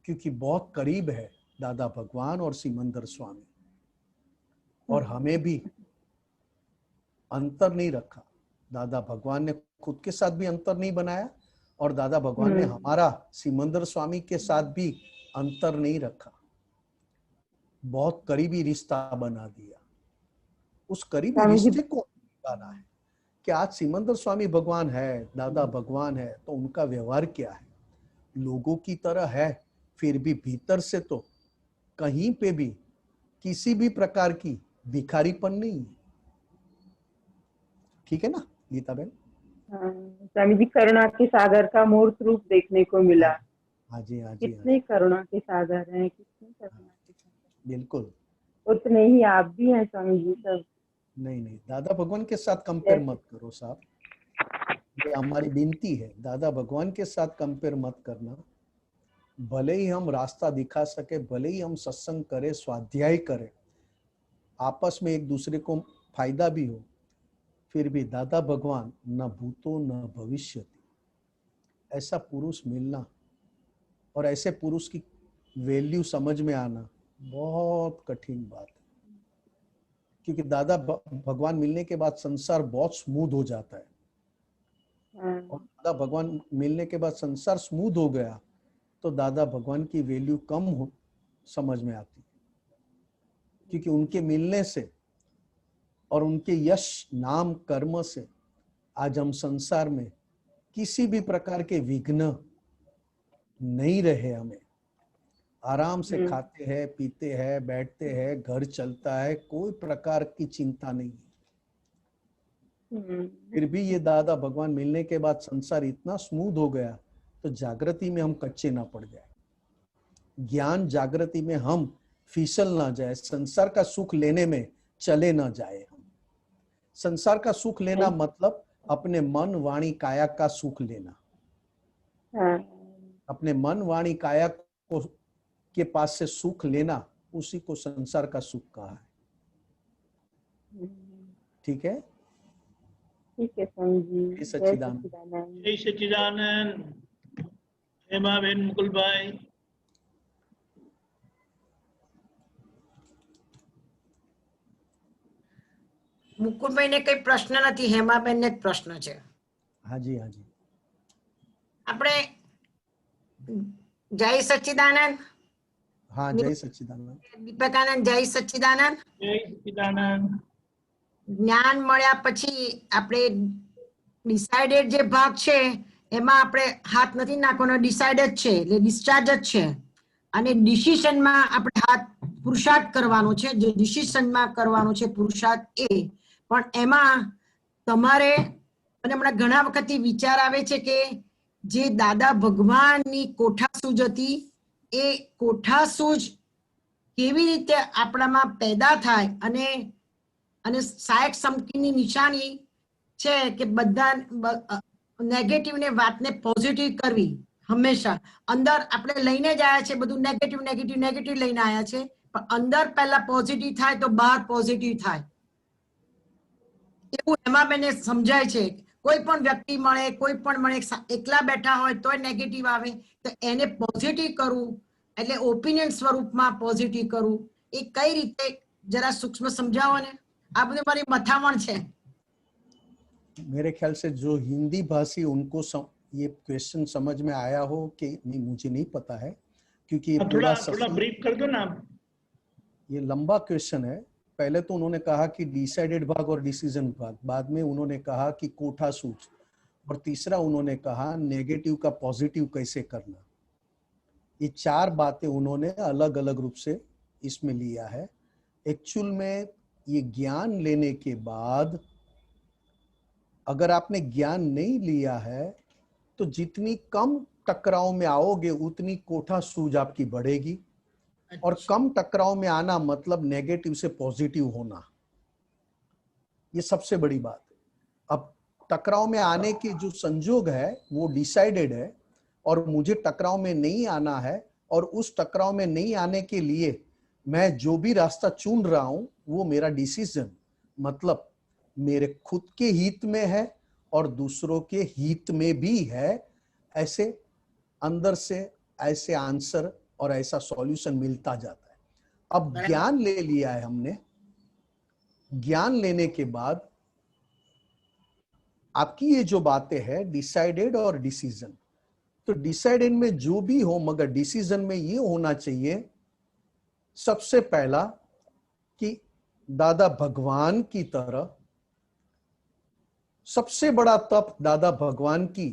क्योंकि बहुत करीब है दादा भगवान और सिमंदर स्वामी। और हमें भी अंतर नहीं रखा, दादा भगवान ने खुद के साथ भी अंतर नहीं बनाया और दादा भगवान ने हमारा सिमंदर स्वामी के साथ भी अंतर नहीं रखा, बहुत करीबी रिश्ता बना दिया। उस करीबी रिश्ते को निभाना है कि आज सिमंदर स्वामी भगवान है, दादा भगवान है, तो उनका व्यवहार क्या है? लोगों की तरह है, फिर भी भीतर से तो कहीं पे भी किसी भी प्रकार की भिखारीपन नहीं है। ठीक है ना गीता बहन? स्वामी जी, करुणा के सागर का मूर्त रूप देखने को मिला। हाँ जी, हाँ जी, कितने करुणा के सागर हैं, कितने करुणा के सागर। बिल्कुल। उतने ही आप भी हैं स्वामी जी सब। नहीं नहीं, दादा भगवान के साथ कंपेयर मत करो साहब, ये हमारी विनती है। दादा भगवान के साथ कंपेयर मत करना। भले ही हम रास्ता दिखा सके, भले ही हम सत्संग करें, स्वाध्याय करें, आपस में एक दूसरे को फायदा भी हो, फिर भी दादा भगवान न भूतो न भविष्यति, ऐसा पुरुष मिलना और ऐसे पुरुष की वैल्यू समझ में आना बहुत कठिन बात है। क्योंकि दादा भगवान मिलने के बाद संसार बहुत स्मूथ हो जाता है, और दादा भगवान मिलने के बाद संसार स्मूथ हो गया तो दादा भगवान की वैल्यू कम हो समझ में आती है। क्योंकि उनके मिलने से और उनके यश नाम कर्म से आज हम संसार में किसी भी प्रकार के विघ्न नहीं रहे। हमें आराम से खाते हैं, पीते हैं, बैठते हैं, घर चलता है, कोई प्रकार की चिंता नहीं। फिर भी ये दादा भगवान मिलने के बाद संसार इतना स्मूथ हो गया तो जागृति में हम कच्चे ना पड़ जाए, ज्ञान जागृति में हम फिसल ना जाए, संसार का सुख लेने में चले ना जाए। हम संसार का सुख लेना मतलब अपने मन वाणी काया का सुख लेना। अपने मन वाणी काया को के पास से सुख लेना, उसी को संसार का सुख कहा है। ठीक है? ठीक है स्वामी जी। जय सच्चिदानंद। जय सच्चिदानंद। हेमा बेन मुकुल भाई। મુકુલભાઈ ને કઈ પ્રશ્ન નથી, હેમાબેન ને જ પ્રશ્ન છે. हाँ जी, हाँ जी। આપણે જય સચ્ચિદાનંદ. हाँ, जय सच्चिदानंद। દીપકાનંદ જય સચ્ચિદાનંદ. जय सच्चिदानंद। જ્ઞાન મળ્યા પછી આપણે ડિસાઇડેડ જે ભાગ છે એમાં આપણે હાથ નથી નાખવાનો, ડિસાઇડેડ છે એટલે ડિસ્ચાર્જ જ છે. અને ડિસિઝનમાં આપણે હાથ પુરુષાર્થ કરવાનો છે, જે ડિસિઝનમાં કરવાનો છે પુરુષાર્થ એ. પણ એમાં તમારે અને હમણાં ઘણા વખતથી વિચાર આવે છે કે જે દાદા ભગવાનની કોઠાસૂઝ હતી એ કોઠાસૂઝ કેવી રીતે આપણામાં પેદા થાય અને અને 60 સમકીની નિશાની છે કે બધા નેગેટિવ ને વાતને પોઝિટિવ કરવી હંમેશા. અંદર આપણે લઈને જ આયા છે બધું નેગેટિવ નેગેટિવ નેગેટિવ લઈને આયા છે, પણ અંદર પહેલા પોઝિટિવ થાય તો બહાર પોઝિટિવ થાય એવું હેમાબેને સમજાય છે. કોઈ પણ વ્યક્તિ મળે, કોઈ પણ મળે, એકલા બેઠા હોય તોય નેગેટિવ આવે તો એને પોઝિટિવ કરવું એટલે ઓપિનિયન સ્વરૂપમાં પોઝિટિવ કરવું એ કઈ રીતે જરા સૂક્ષ્મ સમજાવો ને. આ બધું મારી મથામણ છે. मेरे ख्याल से जो हिंदी भाषी उनको ये क्वेश्चन समझ में आया हो कि नहीं, मुझे नहीं पता है, क्योंकि ये थोड़ा ब्रीफ कर दो ना। ये लंबा क्वेश्चन है। पहले तो उन्होंने कहा कि डिसाइडेड भाग और डिसीजन भाग, बाद में उन्होंने कहा कि कोठासूझ, और तीसरा उन्होंने कहा नेगेटिव का पॉजिटिव कैसे करना। ये 4 बातें उन्होंने अलग अलग रूप से इसमें लिया है। एक्चुअल में ये ज्ञान लेने के बाद अगर आपने ज्ञान नहीं लिया है तो जितनी कम टकराव में आओगे उतनी कोठासूझ आपकी बढ़ेगी। और कम टकराव में आना मतलब नेगेटिव से पॉजिटिव होना। ये सबसे बड़ी बात है। अब टकराव में आने के जो संजोग है वो डिसाइडेड है, और मुझे टकराव में नहीं आना है, और उस टकराव में नहीं आने के लिए मैं जो भी रास्ता चुन रहा हूं वो मेरा डिसीजन, मतलब मेरे खुद के हित में है और दूसरों के हित में भी है। ऐसे अंदर से ऐसे आंसर और ऐसा सॉल्यूशन मिलता जाता है। अब ज्ञान ले लिया है हमने, ज्ञान लेने के बाद आपकी ये जो बातें हैं डिसाइडेड और डिसीजन, तो डिसाइडेड में जो भी हो, मगर डिसीजन में ये होना चाहिए सबसे पहला कि दादा भगवान की तरह, सबसे बड़ा तप दादा भगवान की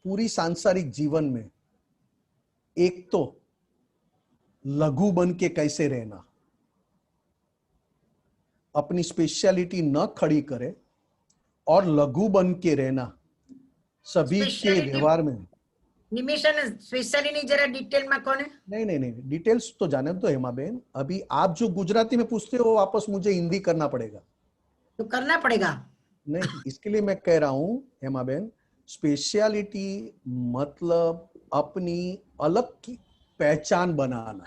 पूरी सांसारिक जीवन में, एक तो लघु बन के कैसे रहना, अपनी स्पेशलिटी न खड़ी करे और लघु बन के रहना सभी के व्यवहार में। निमिषन स्पेशली जरा डिटेल में कौन है? नहीं, डिटेल्स तो जाने तो हेमा बहन, अभी आप जो गुजराती में पूछते हो वापस मुझे हिंदी करना पड़ेगा। तो करना पड़ेगा नहीं, इसके लिए मैं कह रहा हूं हेमा बहन, स्पेशलिटी मतलब अपनी अलग की पहचान बनाना।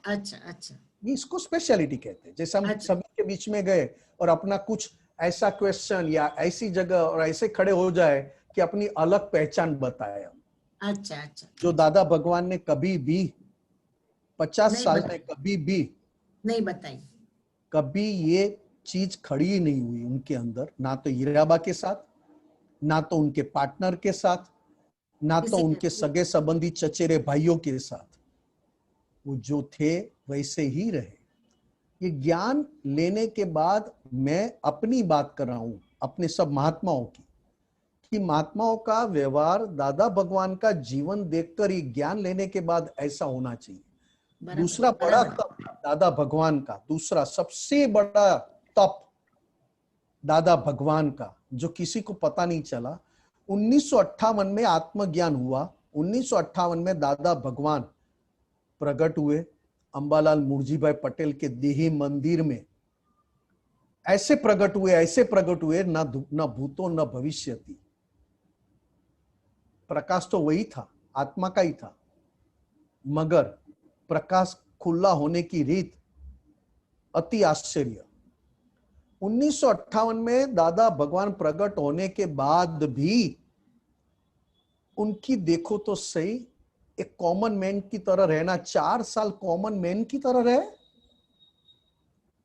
अच्छा, इसको स्पेशलिटी कहते हैं। जैसे हम सभी के बीच में गए और अपना कुछ ऐसा क्वेश्चन या ऐसी जगह और ऐसे खड़े हो जाए कि अपनी अलग पहचान बताए हम। अच्छा, जो दादा भगवान ने कभी भी 50 साल में कभी भी नहीं बताई, कभी ये चीज खड़ी ही नहीं हुई उनके अंदर, ना तो हीराबा के साथ, ना तो उनके पार्टनर के साथ, ना तो उनके सगे संबंधी चचेरे भाइयों के साथ। वो जो थे वैसे ही रहे। ये ज्ञान लेने के बाद मैं अपनी बात कर रहा हूं, अपने सब महात्माओं की, कि महात्माओं का व्यवहार दादा भगवान का जीवन देखकर ही ज्ञान लेने के बाद ऐसा होना चाहिए। दूसरा बड़ा तप दादा भगवान का, दूसरा सबसे बड़ा तप दादा भगवान का जो किसी को पता नहीं चला, 1958 में आत्मज्ञान हुआ। 1958 में दादा भगवान प्रकट हुए अंबालाल मुर्जीभाई पटेल के देही मंदिर में। ऐसे प्रकट हुए न भूतो न भविष्यति। प्रकाश तो वही था, आत्मा का ही था, मगर प्रकाश खुला होने की रीत अति आश्चर्य। 1958 में दादा भगवान प्रकट होने के बाद भी उनकी देखो तो सही एक कॉमन मैन की तरह रहना, 4 साल कॉमन मैन की तरह रहे।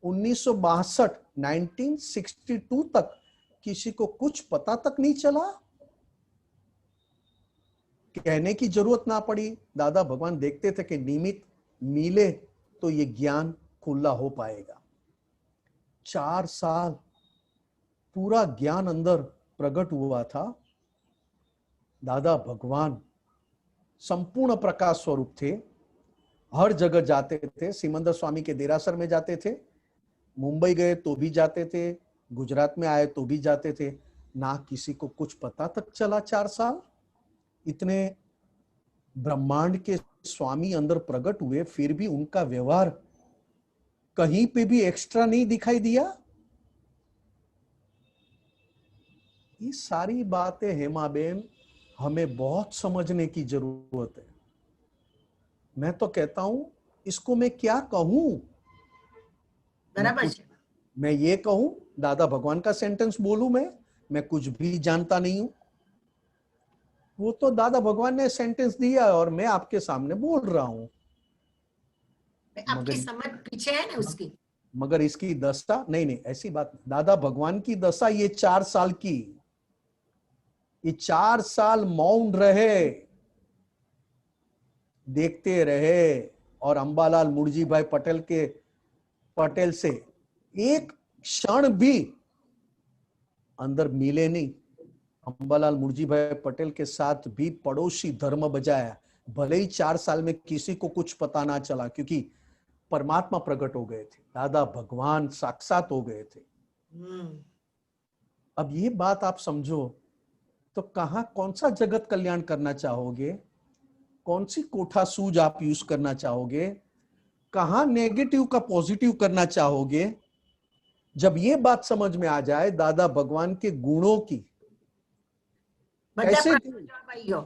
1962 तक किसी को कुछ पता तक नहीं चला, कहने की जरूरत ना पड़ी। दादा भगवान देखते थे कि निमित्त मिले तो ये ज्ञान खुला हो पाएगा। 4 साल पूरा ज्ञान अंदर प्रकट हुआ था। दादा भगवान संपूर्ण प्रकाश स्वरूप थे, हर जगह जाते थे। सिमंदर स्वामी के देरासर में जाते थे, मुंबई गए तो भी जाते थे, गुजरात में आए तो भी जाते थे। ना किसी को कुछ पता तक चला। 4 साल इतने ब्रह्मांड के स्वामी अंदर प्रकट हुए, फिर भी उनका व्यवहार कहीं पे भी एक्स्ट्रा नहीं दिखाई दिया। ये सारी बातें हेमा बेन हमें बहुत समझने की जरूरत है। मैं तो कहता हूं इसको मैं क्या कहूं, मैं ये कहूं दादा भगवान का सेंटेंस बोलूं, मैं कुछ भी जानता नहीं हूं। वो तो दादा भगवान ने सेंटेंस दिया और मैं आपके सामने बोल रहा हूं। आपकी समझ पीछे है ना उसकी, मगर इसकी दशा नहीं, ऐसी बात नहीं। दादा भगवान की दशा ये 4 साल की, ये 4 साल मौन रहे, देखते रहे, और अंबालाल मुर्जीभाई पटेल से एक क्षण भी अंदर मिले नहीं। अंबालाल मुर्जीभाई पटेल के साथ भी पड़ोसी धर्म बजाया, भले ही 4 साल में किसी को कुछ पता ना चला, क्योंकि परमात्मा प्रकट हो गए थे, दादा भगवान साक्षात हो गए थे। अब ये बात आप समझो तो कौन सा जगत कल्याण करना चाहोगे, कौन सी कोठा सूझ आप यूज करना चाहोगे, कहां नेगेटिव का पॉजिटिव करना चाहोगे, जब ये बात समझ में आ जाए दादा भगवान के गुणों की, બધા कैसे પ્રશ્નો જવાબ આવી ગયો.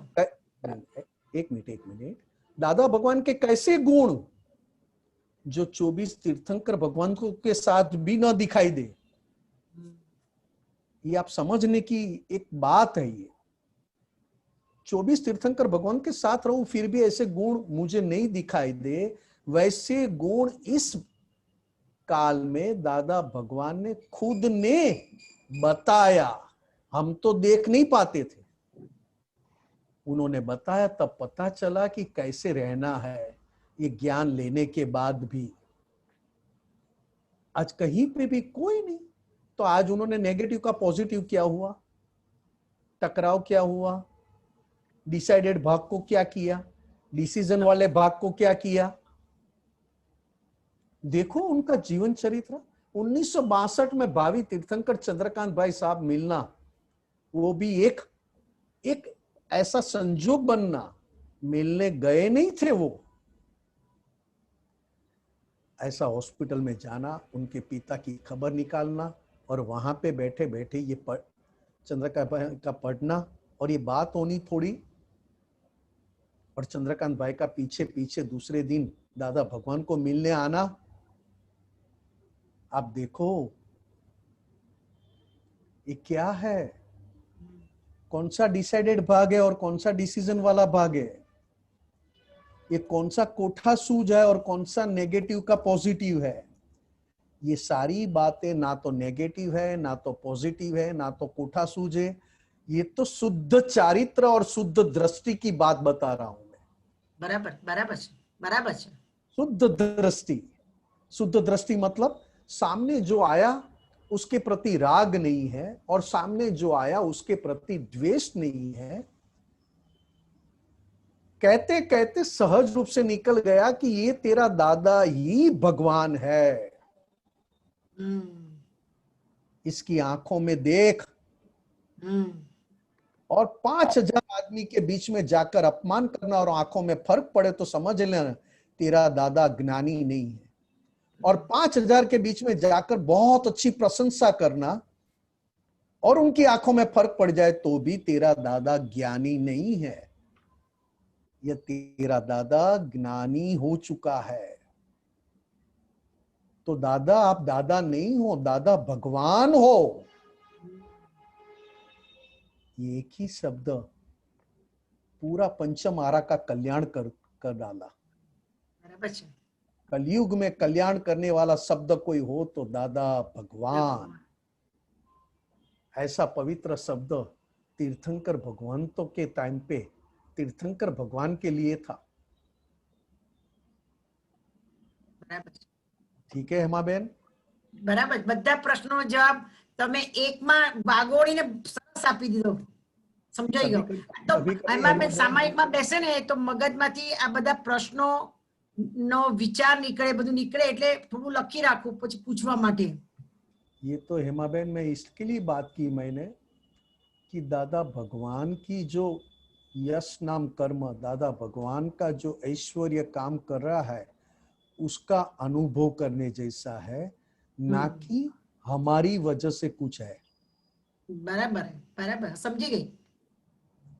एक मिनट, दादा भगवान के कैसे गुण जो 24 तीर्थंकर भगवान को के साथ भी न दिखाई दे, ये आप समझने की एक बात है। ये 24 तीर्थंकर भगवान के साथ रहूं फिर भी ऐसे गुण मुझे नहीं दिखाई दे, वैसे गुण इस काल में दादा भगवान ने खुद ने बताया, हम तो देख नहीं पाते थे, उन्होंने बताया, तब पता चला कि कैसे रहना है। ये ज्ञान लेने के बाद भी आज कहीं पे भी कोई नहीं, तो आज उन्होंने नेगेटिव का पॉजिटिव क्या हुआ, टकराव क्या हुआ, डिसाइडेड भाग को क्या किया, डिसीजन वाले भाग को क्या किया। देखो उनका जीवन चरित्र। 1962 में भावी तीर्थंकर चंद्रकांत भाई साहब मिलना, वो भी एक ऐसा संजोग बनना, मिलने गए नहीं थे वो, ऐसा हॉस्पिटल में जाना, उनके पिता की खबर निकालना और वहां पे बैठे बैठे ये चंद्रकांत भाई का पढ़ना और ये बात होनी थोड़ी, और चंद्रकांत भाई का पीछे पीछे दूसरे दिन दादा भगवान को मिलने आना। आप देखो ये क्या है, कौन सा डिसाइडेड भाग है और कौन सा डिसीजन वाला भाग है, ये कौन सा कोठा सूझ है और कौन सा नेगेटिव का पॉजिटिव है। ये सारी बातें ना तो नेगेटिव है, ना तो पॉजिटिव है, ना तो कोठा सूझ है, ये तो शुद्ध चारित्र और शुद्ध दृष्टि की बात बता रहा हूं मैं। बराबर बराबर बराबर। शुद्ध दृष्टि मतलब सामने जो आया उसके प्रति राग नहीं है और सामने जो आया उसके प्रति द्वेष नहीं है। कहते कहते सहज रूप से निकल गया कि ये तेरा दादा ही भगवान है। इसकी आंखों में देख, और 5000 आदमी के बीच में जाकर अपमान करना और आंखों में फर्क पड़े तो समझ लेना तेरा दादा ज्ञानी नहीं है, और 5000 के बीच में जाकर बहुत अच्छी प्रशंसा करना और उनकी आंखों में फर्क पड़ जाए तो भी तेरा दादा ज्ञानी नहीं है। यह तेरा दादा ज्ञानी हो चुका है। तो दादा आप दादा नहीं हो, दादा भगवान हो। ये एक ही शब्द पूरा पंचम आरा का कल्याण कर डाला। कलयुग में कल्याण करने वाला शब्द कोई हो तो दादा भगवान। ऐसा पवित्र शब्द तीर्थंकर भगवंतों के टाइम पे तीर्थंकर भगवान के लिए था। ठीक है हेमा बेन? बराबर। બધા પ્રશ્નોનો જવાબ તમે એકમાં ભાગોળીને સરસ આપી દીધો, સમજાઈ ગયો. તો એમાં બેન સામાયિકમાં બેસે ને તો મગજમાંથી આ બધા પ્રશ્નોનો વિચાર નીકળે, બધું નીકળે, એટલે થોડું લખી રાખવું પછી પૂછવા માટે. ये तो हेमा बेन मैं इसके लिए बात की मैंने कि दादा भगवान की जो यश नाम कर्म, दादा भगवान का जो ऐश्वर्य काम कर रहा है उसका अनुभव करने जैसा है, ना कि हमारी वजह से कुछ है। बराबर है, बराबर, समझी गई।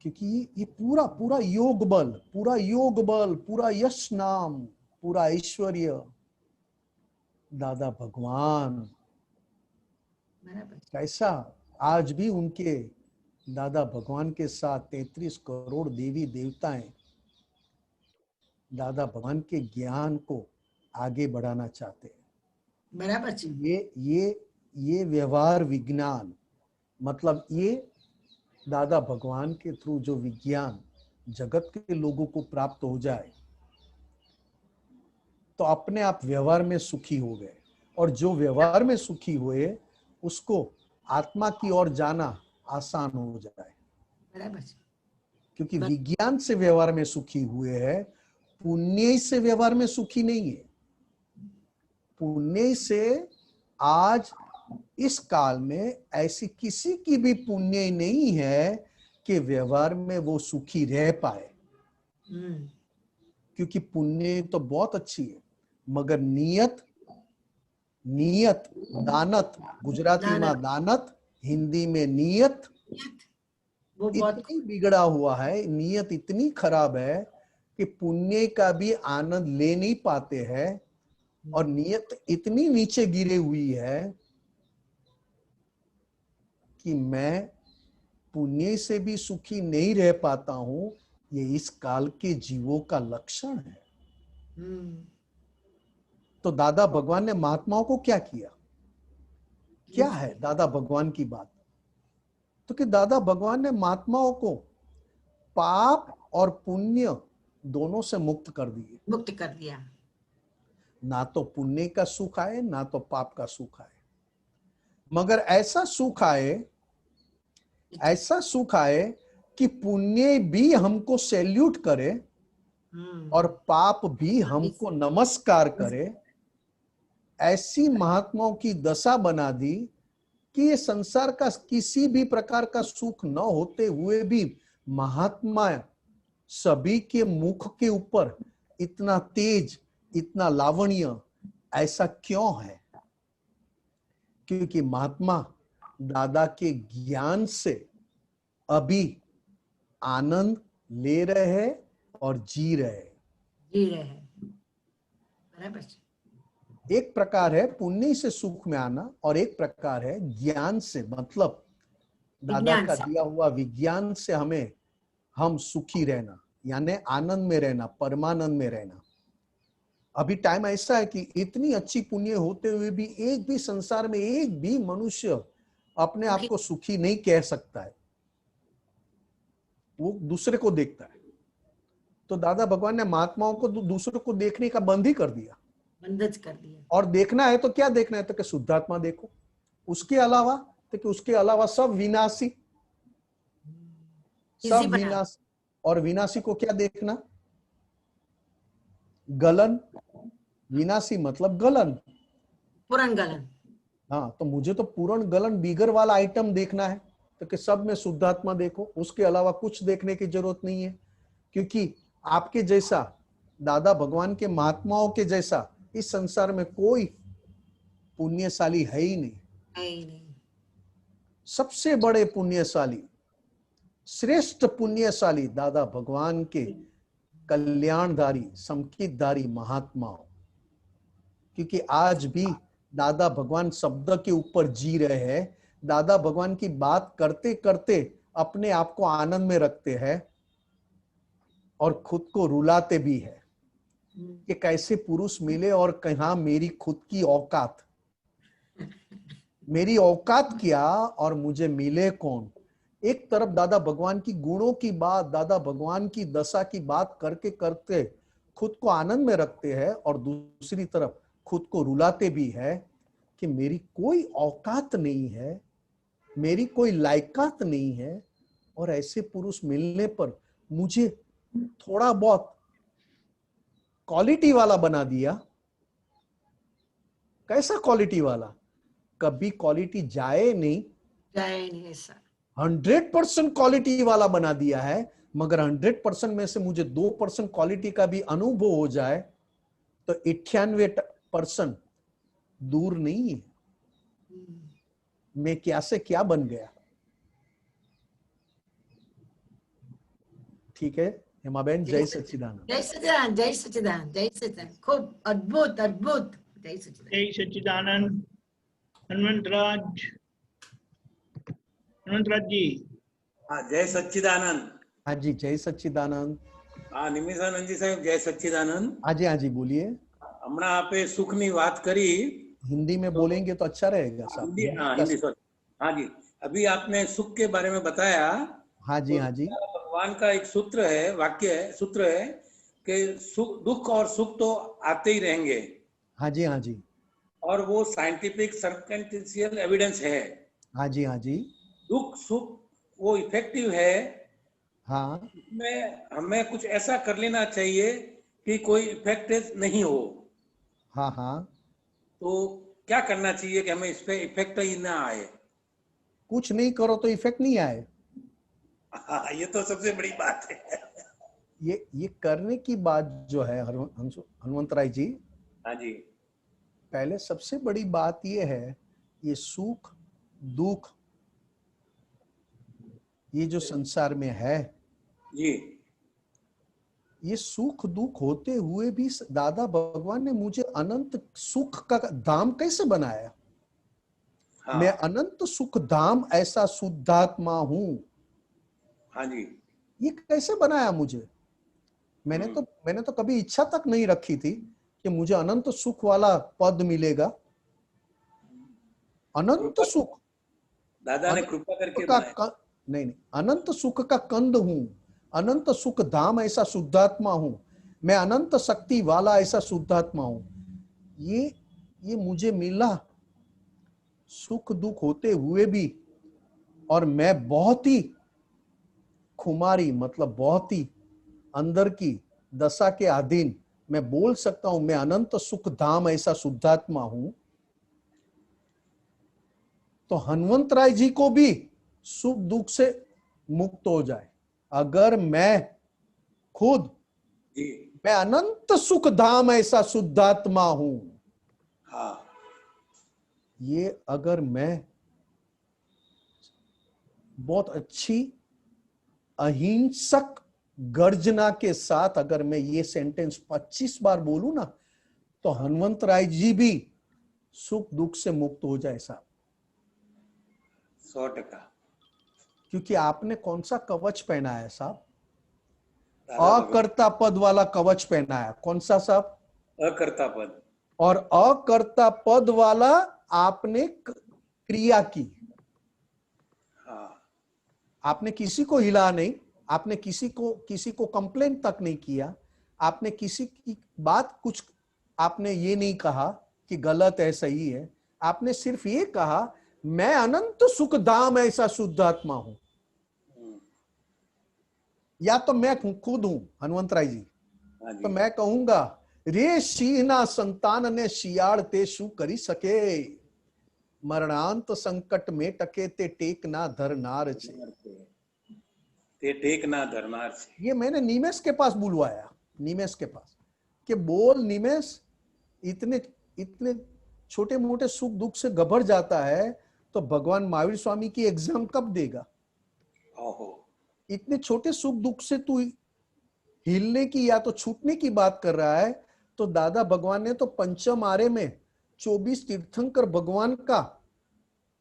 क्योंकि ये पूरा योग बल, पूरा यश नाम, पूरा ऐश्वर्य दादा भगवान। कैसा आज भी उनके दादा भगवान के साथ 33 करोड़ देवी देवताएं दादा भगवान के ज्ञान को आगे बढ़ाना चाहते हैं। बराबर। ये व्यवहार विज्ञान, मतलब ये दादा भगवान के थ्रू जो विज्ञान जगत के लोगों को प्राप्त हो जाए तो अपने आप व्यवहार में सुखी हो गए, और जो व्यवहार में सुखी हुए उसको आत्मा की ओर जाना आसान हो जाए। बराबर। क्योंकि विज्ञान से व्यवहार में सुखी हुए हैं, पुण्य से व्यवहार में सुखी नहीं है। पुण्य से आज इस काल में ऐसी किसी की भी पुण्य नहीं है कि व्यवहार में वो सुखी रह पाए। क्योंकि पुण्य तो बहुत अच्छी है मगर नियत નિયત, દાનત, ગુજરાતીમાં દાનત, हिंदी में नियत, वो बहुत इतनी बिगड़ा हुआ है, नियत इतनी खराब है कि पुण्य का भी आनंद ले नहीं पाते हैं, और नियत इतनी नीचे गिरी हुई है कि मैं पुण्य से भी सुखी नहीं रह पाता हूं। ये इस काल के जीवों का लक्षण है। तो दादा भगवान ने महात्माओं को क्या किया? क्या है दादा भगवान की बात? तो कि दादा भगवान ने महात्माओं को पाप और पुण्य दोनों से मुक्त कर दिए। मुक्त कर दिया। ना तो पुण्य का सुख आए, ना तो पाप का सुख आए, मगर ऐसा सुख आए कि पुण्य भी हमको सैल्यूट करे और पाप भी हमको नमस्कार करे। ऐसी महात्माओं की दशा बना दी कि ये संसार का किसी भी प्रकार का सुख न होते हुए भी महात्मा सभी के मुख के ऊपर इतना तेज, इतना लावण्य ऐसा क्यों है? क्योंकि महात्मा दादा के ज्ञान से अभी आनंद ले रहे हैं और जी रहे हैं। बराबर। एक प्रकार है पुण्य से सुख में आना और एक प्रकार है ज्ञान से, मतलब दादा का दिया हुआ विज्ञान से हम सुखी रहना, यानी आनंद में रहना, परमानंद में रहना। अभी टाइम ऐसा है कि इतनी अच्छी पुण्य होते हुए भी एक भी संसार में एक भी मनुष्य अपने आप को सुखी नहीं कह सकता है, वो दूसरे को देखता है। तो दादा भगवान ने महात्माओं को दूसरों को देखने का बंद ही कर दिया। और देखना है तो क्या देखना है? तो कि शुद्धात्मा देखो, उसके अलावा सब विनाशी, सब विनाशी। और विनाशी को क्या देखना? गलन। विनाशी मतलब गलन, पूर्ण गलन। हाँ, तो मुझे तो पूर्ण गलन बिगर वाला आइटम देखना है, तो कि सब में शुद्धात्मा देखो, उसके अलावा कुछ देखने की जरूरत नहीं है। क्योंकि आपके जैसा, दादा भगवान के महात्माओं के जैसा इस संसार में कोई पुण्यशाली है ही नहीं। सबसे बड़े पुण्यशाली, श्रेष्ठ पुण्यशाली दादा भगवान के कल्याणधारी, संकितधारी महात्माओं। क्योंकि आज भी दादा भगवान शब्द के ऊपर जी रहे हैं। दादा भगवान की बात करते करते अपने आप को आनंद में रखते हैं और खुद को रुलाते भी है कि कैसे पुरुष मिले और कहाँ मेरी खुद की औकात, मेरी औकात क्या और मुझे मिले कौन। एक तरफ दादा भगवान की गुणों की बात, दादा भगवान की दशा की बात करके करते खुद को आनंद में रखते हैं, और दूसरी तरफ खुद को रुलाते भी है कि मेरी कोई औकात नहीं है, मेरी कोई लायकात नहीं है। और ऐसे पुरुष मिलने पर मुझे थोड़ा बहुत क्वालिटी वाला बना दिया। कैसा क्वालिटी वाला? कभी क्वालिटी जाए नहीं सर। 100% क्वालिटी वाला बना दिया है, मगर 100% में से मुझे 2% क्वालिटी का भी अनुभव हो जाए तो 98% दूर नहीं है। मैं क्या से क्या बन गया। ठीक है हेमा बहन, जय सच्चिदानंद। जय सच्चिदानंद, जय सच्चिदानंद, जय सच्चिदानंद। खूब अद्भुत अद्भुत। जय सच्चिदानंद। जय सच्चिदानंद। हनुमंतराज जी। हाँ, जय सच्चिदानंद। हाँ जी, जय सच्चिदानंद। हाँ, निमिषानंद जी साहब, जय सच्चिदानंद। हाँ जी बोलिए। हमने आपे सुखनी बात करी, हिंदी में बोलेंगे तो अच्छा रहेगा साहब। हिंदी सॉरी। हाँ जी, अभी आपने सुख के बारे में बताया। हाँ जी, हाँ जी। भगवान का एक सूत्र है, वाक्य है, सूत्र है कि सुख, दुख और सुख तो आते ही रहेंगे। हाँ जी, हाँ जी। और वो साइंटिफिक सर्कमस्टेंशियल एविडेंस है। हाँ जी, हाँ जी। दुख सुख वो इफेक्टिव है। हाँ, इसमें हमें कुछ ऐसा कर लेना चाहिए कि कोई इफेक्ट नहीं हो। हाँ हाँ। तो क्या करना चाहिए कि हमें इस पे इफेक्ट ही ना आए? कुछ नहीं करो तो इफेक्ट नहीं आए। हाँ, ये तो सबसे बड़ी बात है। ये करने की बात जो है हनुमंत राय जी। हाँ जी। पहले सबसे बड़ी बात यह है, ये सुख दुख ये जो संसार में है, जी ये सुख दुख होते हुए भी दादा भगवान ने मुझे अनंत सुख का धाम कैसे बनाया? हाँ मैं अनंत सुख धाम ऐसा शुद्धात्मा हूं, हाँ जी ये कैसे बनाया मुझे? मैंने तो कभी इच्छा तक नहीं रखी थी कि मुझे अनंत सुख वाला पद मिलेगा। अनंत सुख, दादा ने अनंत कृपा करके का बनाया। नहीं, अनंत सुख का कंद हूं, अनंत सुख धाम ऐसा शुद्धात्मा हूं, मैं अनंत शक्ति वाला ऐसा शुद्धात्मा हूं। ये मुझे मिला सुख दुख होते हुए भी, और मैं बहुत ही खुमारी, मतलब बहुत ही अंदर की दशा के अधीन मैं बोल सकता हूं मैं अनंत सुख धाम ऐसा शुद्धात्मा हूं। तो हनुमंत राय जी को भी सुख दुख से मुक्त हो जाए, अगर मैं खुद जी मैं अनंत सुख धाम ऐसा शुद्धात्मा हूं, हाँ ये अगर मैं बहुत अच्छी अहिंसक गर्जना के साथ अगर मैं ये सेंटेंस 25 बार बोलूं ना, तो हनुमंत राय जी भी सुख दुख से मुक्त हो जाए साहब। 100%। क्योंकि आपने कौन सा कवच पहना है साहब? दादा भगवान अकर्ता पद वाला कवच पहना है। कौन सा साहब? अकर्ता पद। और अकर्ता पद वाला आपने क्रिया की, हाँ आपने किसी को हिला नहीं, आपने किसी को कंप्लेंट तक नहीं किया, आपने किसी की बात कुछ आपने ये नहीं कहा कि गलत है सही है, आपने सिर्फ ये कहा मैं अनंत सुख धाम ऐसा शुद्धात्मा हूं। या तो मैं खुद हूं हनुमंत राय जी, हाँ जी तो मैं कहूंगा रे सिंहना संतान ने शियाड़ ते शू करी सके, मरणांत संकट में टके ते टेक ना धरनार छे। ते टेक ना धरनार छे। ये मैंने निमेश के पास बुलवाया, निमेश के पास, कि बोल निमेश, इतने इतने छोटे मोटे सुख दुख से घबरा जाता है तो भगवान महावीर स्वामी की एग्जाम कब देगा? ओहो इतने छोटे सुख दुख से तू हिलने की या तो छूटने की बात कर रहा है। तो दादा भगवान ने तो पंचम आरे में 24 तीर्थंकर भगवान का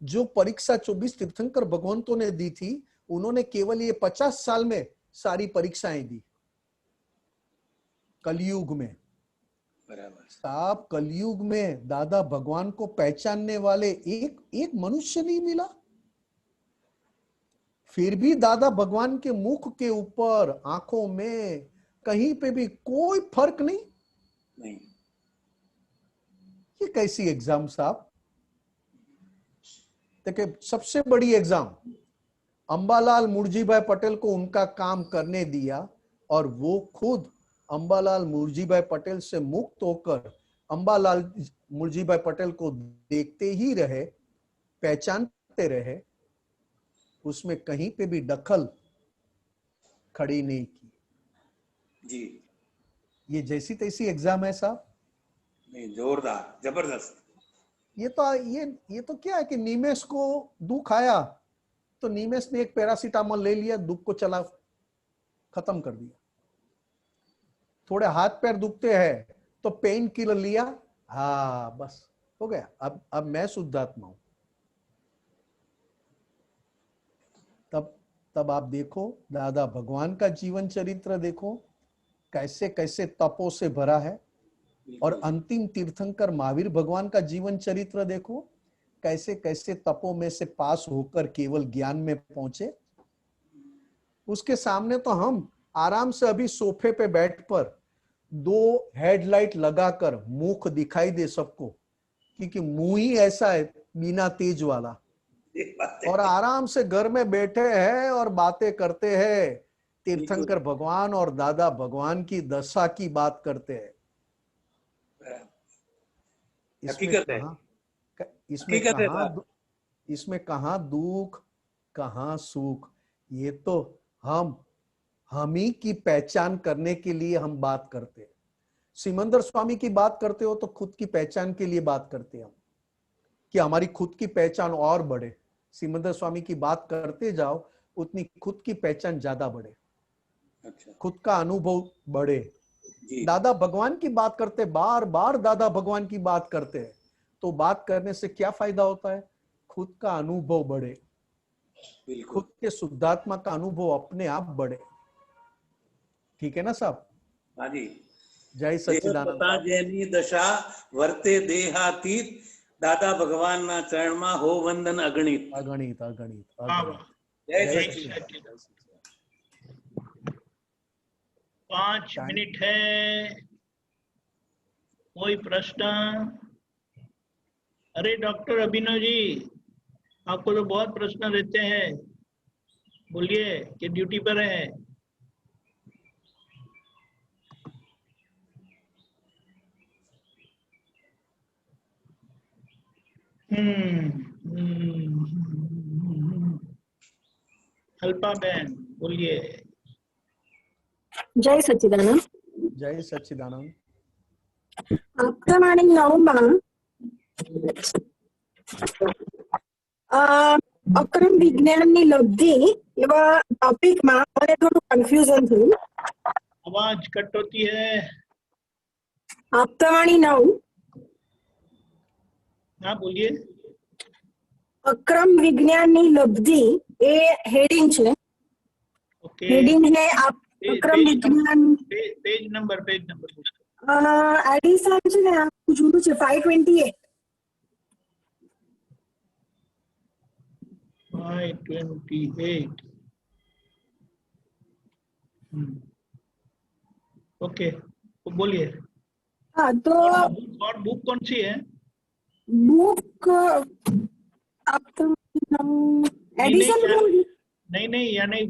जो परीक्षा 24 तीर्थंकर भगवंतों ने दी थी, उन्होंने केवल ये 50 साल में सारी परीक्षाएं दी कलयुग में। बराबर। साहब कलयुग में दादा भगवान को पहचानने वाले एक मनुष्य नहीं मिला। फिर भी दादा भगवान के मुख के ऊपर आंखों में कहीं पे भी कोई फर्क नहीं। ये कैसी एग्जाम साहब? देखिए सबसे बड़ी एग्जाम, अंबालाल मुर्जीभाई पटेल को उनका काम करने दिया और वो खुद अंबालाल मुर्जीभाई पटेल से मुक्त होकर अंबालाल मुर्जीभाई पटेल को देखते ही रहे, पहचानते रहे, उसमें कहीं पे भी दखल खड़ी नहीं की जी। ये जैसी तैसी एग्जाम है साहब? नहीं, जोरदार जबरदस्त। ये तो क्या है कि निमेश को दुख आया तो निमेश ने एक पैरासीटामोल ले लिया, दुख को चला खत्म कर दिया। थोड़े हाथ पैर दुखते हैं तो पेन किलर लिया, हाँ बस हो गया, अब मैं शुद्धात्मा हूं। तब आप देखो दादा भगवान का जीवन चरित्र देखो, कैसे कैसे तपों से भरा है। और अंतिम तीर्थंकर महावीर भगवान का जीवन चरित्र देखो, कैसे कैसे तपों में से पास होकर केवल ज्ञान में पहुंचे। उसके सामने तो हम आराम से अभी सोफे पे बैठ पर 2 हेडलाइट लगाकर मुख दिखाई दे सबको, क्योंकि मुंह ही ऐसा है बिना तेज वाला, और आराम से घर में बैठे हैं और बातें करते हैं, तीर्थंकर भगवान और दादा भगवान की दशा की बात करते हैं। इसमें कहां दुख कहां सुख? ये तो हम ही की पहचान करने के लिए हम बात करते हैं। सिमंदर स्वामी की बात करते हो तो खुद की पहचान के लिए बात करते हैं हम, कि हमारी खुद की पहचान और बढ़े। सिमंदर स्वामी की बात करते जाओ उतनी खुद की पहचान ज्यादा बढ़े, अच्छा खुद का अनुभव बढ़े। जी दादा भगवान की बात करते, बार बार दादा भगवान की बात करते हैं, तो बात करने से क्या फायदा होता है? खुद का अनुभव बढ़े, बिल्कुल। खुद के शुद्धात्मा का अनुभव अपने आप बढ़े। ठीक है ना साहब? हाँ जी। जय सच्चिदानंद देहपता साहब। जेनी दशा वर्ते देहातीत दादा भगवान ना चरण में हो वंदन अगणित। अगणित अगणित वाह अगणित। वाह। जय जय सच्चिदानंद। सच्चिदानंद। 5 मिनट है, कोई प्रश्न? अरे डॉक्टर अभिनव जी, आपको तो बहुत प्रश्न रहते हैं, बोलिए कि ड्यूटी पर है। अल्पा बहन बोलिए। जय सच्चिदानंद। जय सच्चिदानंद। પ્રમાણે નવમાં અક્રમ વિજ્ઞાનની લબ્ધિ એવા ટોપિકમાં મને થોડું કન્ફ્યુઝન થયું। आवाज कट होती है। આપતાવાણી 9 हाँ बोलिए। અક્રમ વિજ્ઞાનની લબ્ધિ એ હેડિંગ છે। ओके, હેડિંગ है आप અક્રમ વિજ્ઞાન पेज नंबर એડિશન છે ને આ જૂનું છે 528। 528। ओके, तो बोलिए। हाँ तो और बुक कौन सी है? बुक एडिशन नहीं या नहीं,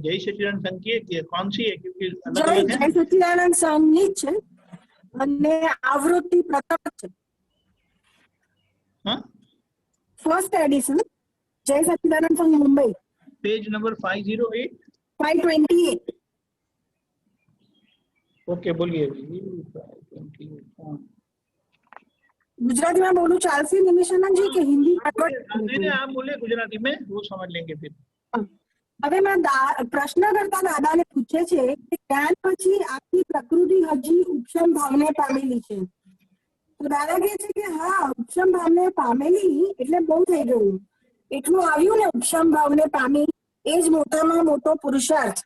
जय सच्चिदानंद संघ की है कि कौन सी है? क्योंकि अलग जय अलग है। जय सच्चिदानंद संघ છે અને આવૃત્તિ પ્રથમ છે। हाँ, फर्स्ट एडिशन जय सच्चिदानंद संघ मुंबई पेज नंबर 508। 528। ओके बोलिए। 528, हाँ। गुजराती में बोलूं चालसी निमिषानंद जी के हिंदी नहीं, आप बोले गुजराती में, वो समझ लेंगे फिर। હવે મેં પ્રશ્ન કરતા દાદાને પૂછે છે કે જ્ઞાન પછી આપની પ્રકૃતિ હજી ઉપશમ ભાવને પામેલી છે, તો દાદા કહે છે કે હા ઉપશમ ભાવને પામેલી એટલે બહુ થઈ ગયું, એટલું આવ્યું ને ઉપશમ ભાવને પામી એ જ મોટામાં મોટો પુરુષાર્થ,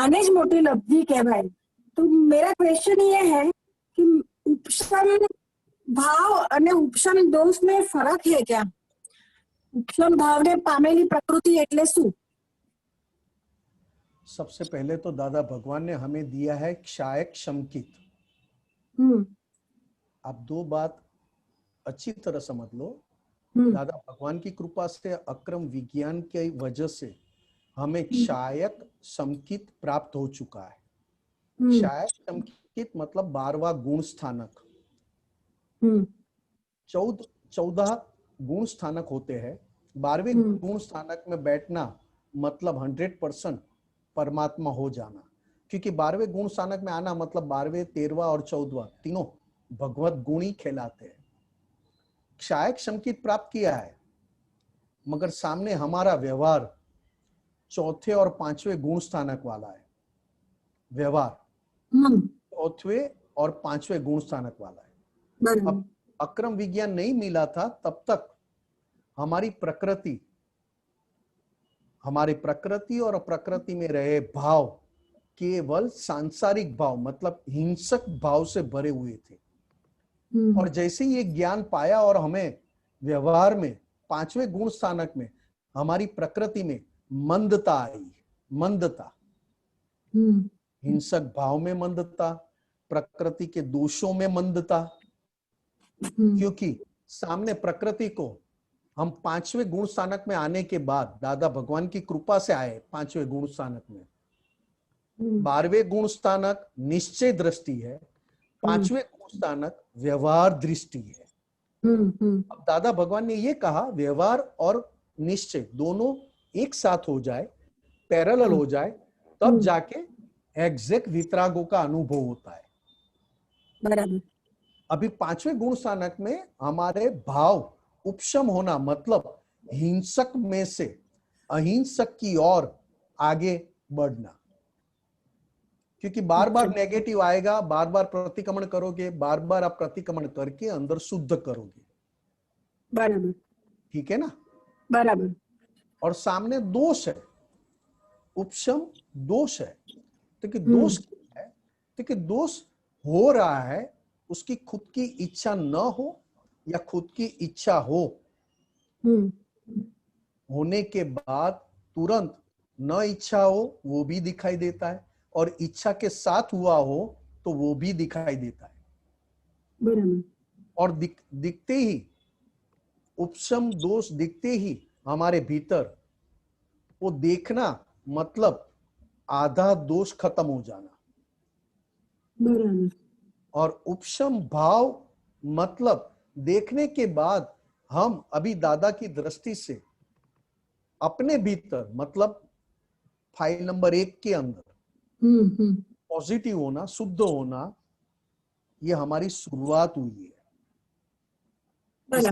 આને જ મોટી લબ્ધિ કહેવાય। તો मेरा क्वेश्चन ये है कि उपशम भाव અને ઉપશમ દોષ में फर्क है क्या? उपशम भावने पामेली प्रकृति એટલે શું? सबसे पहले तो दादा भगवान ने हमें दिया है क्षायक शमकित। आप दो बात अच्छी तरह समझ लो। दादा भगवान की कृपा से अक्रम विज्ञान की वजह से हमें क्षायक समकित प्राप्त हो चुका है। क्षायक समकित मतलब 12वां गुण स्थानक। 14 गुण स्थानक होते हैं। 12वें गुण स्थानक में बैठना मतलब 100% परमात्मा हो जाना, क्योंकि 12वें गुण स्थानक में आना मतलब 12वें 13वां और 14वां तीनों भगवत गुण ही कहलाते हैं। क्षायक शमकित प्राप्त किया है, मगर सामने हमारा व्यवहार 4थे और 5वें गुण स्थानक वाला है। व्यवहार 4थे और 5वें गुण स्थानक वाला है। अब अक्रम विज्ञान नहीं मिला था तब तक हमारी प्रकृति और प्रकृति में रहे भाव केवल सांसारिक भाव मतलब हिंसक भाव से भरे हुए थे। और जैसे ही ये ज्ञान पाया और हमें व्यवहार में 5वें गुण स्थानक में हमारी प्रकृति में मंदता आई। मंदता, हिंसक भाव में मंदता, प्रकृति के दोषों में मंदता, क्योंकि सामने प्रकृति को हम 5वें गुण स्थानक में आने के बाद दादा भगवान की कृपा से आए 5वें गुण स्थानक में। 12वें गुण स्थानक निश्चय दृष्टि है, 5वें गुण स्थानक व्यवहार दृष्टि है। अब दादा भगवान ने ये कहा व्यवहार और निश्चय दोनों एक साथ हो जाए, पैरेलल हो जाए, तब जाके एग्जैक्ट वितरागों का अनुभव होता है। बराबर। अभी पांचवें गुण स्थानक में हमारे भाव उपशम होना, मतलब हिंसक में से अहिंसक की ओर आगे बढ़ना, क्योंकि बार बार नेगेटिव आएगा, बार बार प्रतिक्रमण करोगे, बार बार आप प्रतिक्रमण करके अंदर शुद्ध करोगे। बराबर। ठीक है ना? बराबर। और सामने दोष है, उपशम दोष है। तो कि दोष क्या है? तो कि दोष हो रहा है, उसकी खुद की इच्छा न हो या खुद की इच्छा हो, होने के बाद तुरंत न इच्छा हो वो भी दिखाई देता है, और इच्छा के साथ हुआ हो तो वो भी दिखाई देता है। बराबर। और दिखते ही उपशम दोष दिखते ही हमारे भीतर वो देखना, मतलब आधा दोष खत्म हो जाना। बराबर। और उपशम भाव मतलब देखने के बाद हम अभी दादा की दृष्टि से अपने भीतर, मतलब फाइल नंबर 1 के अंदर पॉजिटिव होना, शुद्ध होना, ये हमारी शुरुआत हुई है।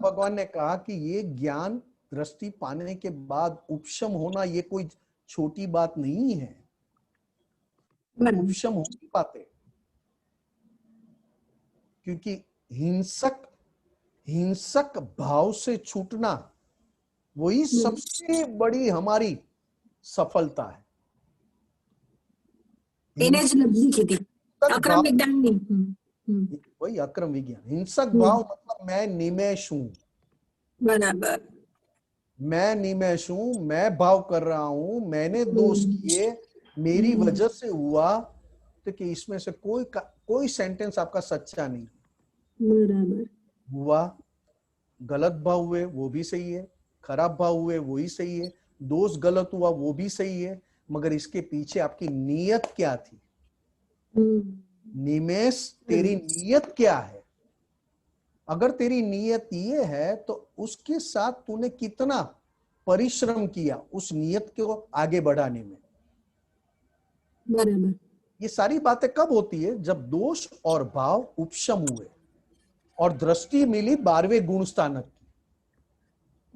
भगवान ने कहा कि ये ज्ञान दृष्टि पाने के बाद उपशम होना ये कोई छोटी बात नहीं है। उपशम हो नहीं पाते, क्योंकि हिंसक भाव से छूटना वही सबसे बड़ी हमारी सफलता है। वही अक्रम विज्ञान। हिंसक भाव मतलब मैं निमेष हूं, बराबर। मैं निमेष हूं, मैं भाव कर रहा हूं, मैंने दोष किए, मेरी वजह से हुआ, तो कि इसमें से कोई सेंटेंस आपका सच्चा नहीं। बराबर। हुआ, गलत भाव हुए वो भी सही है, खराब भाव हुए वो ही सही है, दोष गलत हुआ वो भी सही है, मगर इसके पीछे आपकी नीयत क्या थी? निमेष, तेरी नीयत क्या है? अगर तेरी नीयत ये है तो उसके साथ तूने कितना परिश्रम किया उस नीयत को आगे बढ़ाने में। बराबर। ये सारी बातें कब होती है? जब दोष और भाव उपशम हुए और दृष्टि मिली 12वें गुण स्थानक की।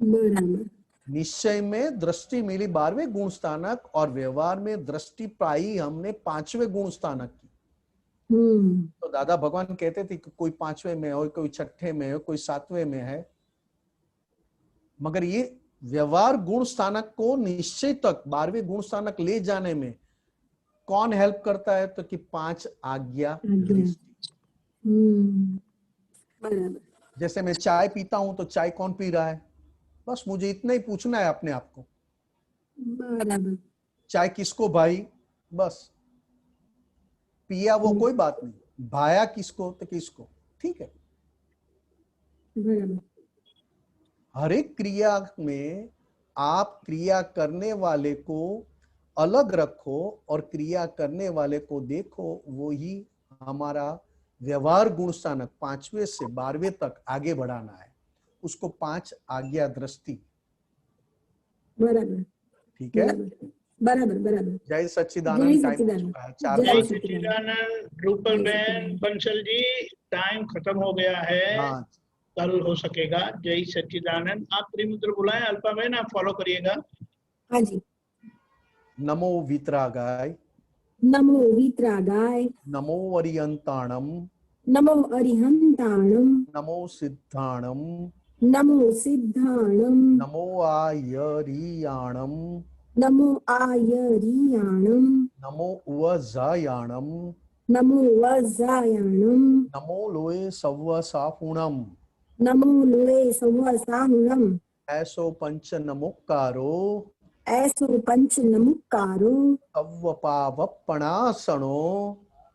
बराबर। निश्चय में दृष्टि मिली 12वें गुण स्थानक, और व्यवहार में दृष्टि पाई हमने 5वें गुण स्थानक की। तो दादा भगवान कहते थे कि कोई 5वें में हो, कोई 6ठे में हो, कोई 7वें में है, मगर ये व्यवहार गुण स्थानक को निश्चय तक 12वें गुण स्थानक ले जाने में कौन हेल्प करता है? तो कि 5 आज्ञा दृष्टि। जैसे मैं चाय पीता हूं तो चाय कौन पी रहा है? बस मुझे इतना ही पूछना है अपने आप को। बराबर। चाय किसको भाई? बस पिया वो कोई बात नहीं, भाया किसको? तो किसको? ठीक है। हर एक क्रिया में आप क्रिया करने वाले को अलग रखो और क्रिया करने वाले को देखो, वो ही हमारा व्यवहार गुण स्थानक 5वें से 12वें तक आगे बढ़ाना है, उसको 5 आज्ञा दृष्टि। बराबर। ठीक है। बराबर। बराबर। जय सच्चिदानंद। टाइम हो चुका है 4 जय बजे। सच्चिदानंद। रूपल बहन, बंसल जी, टाइम खत्म हो गया है। हाँ, कल हो सकेगा। जय सच्चिदानंद। आप त्रिमुद्र बुलाएं। अल्पा बहन आप फॉलो करिएगा। हाँ जी। नमो वितरागाय, नमो वितरागाय, नमो अरियंताणम, नमो अरिहंताणम, नमो सिद्धाणम, नमो सिद्धाणम, नमो आयरियाणम, नमो आयरियाणम, नमो उवजायाणम, नमो वज्रायाणम, नमो लोए सव्वसाहुणम, नमो लोए सवसाहुणम, ऐसो पंच नमोकारो, ऐसो पंच नमुकारो, सव्वपावपणासनो,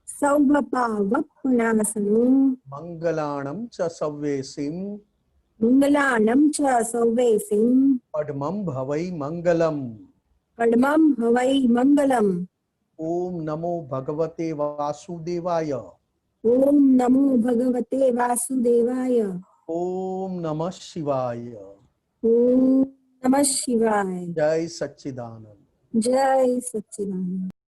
सौभपावपणासनो, मंगलाणम च सव्वेसिम, मंगलाणं च सौवेसिं, पद्मं भवै मंगलम। पद्मं हवै मंगलम्। ओम नमो भगवते वासुदेवाय। ओम नमो भगवते वासुदेवाय। ओम नमः शिवाय। ओम नमः शिवाय। जय सच्चिदानंद। जय सच्चिदानंद।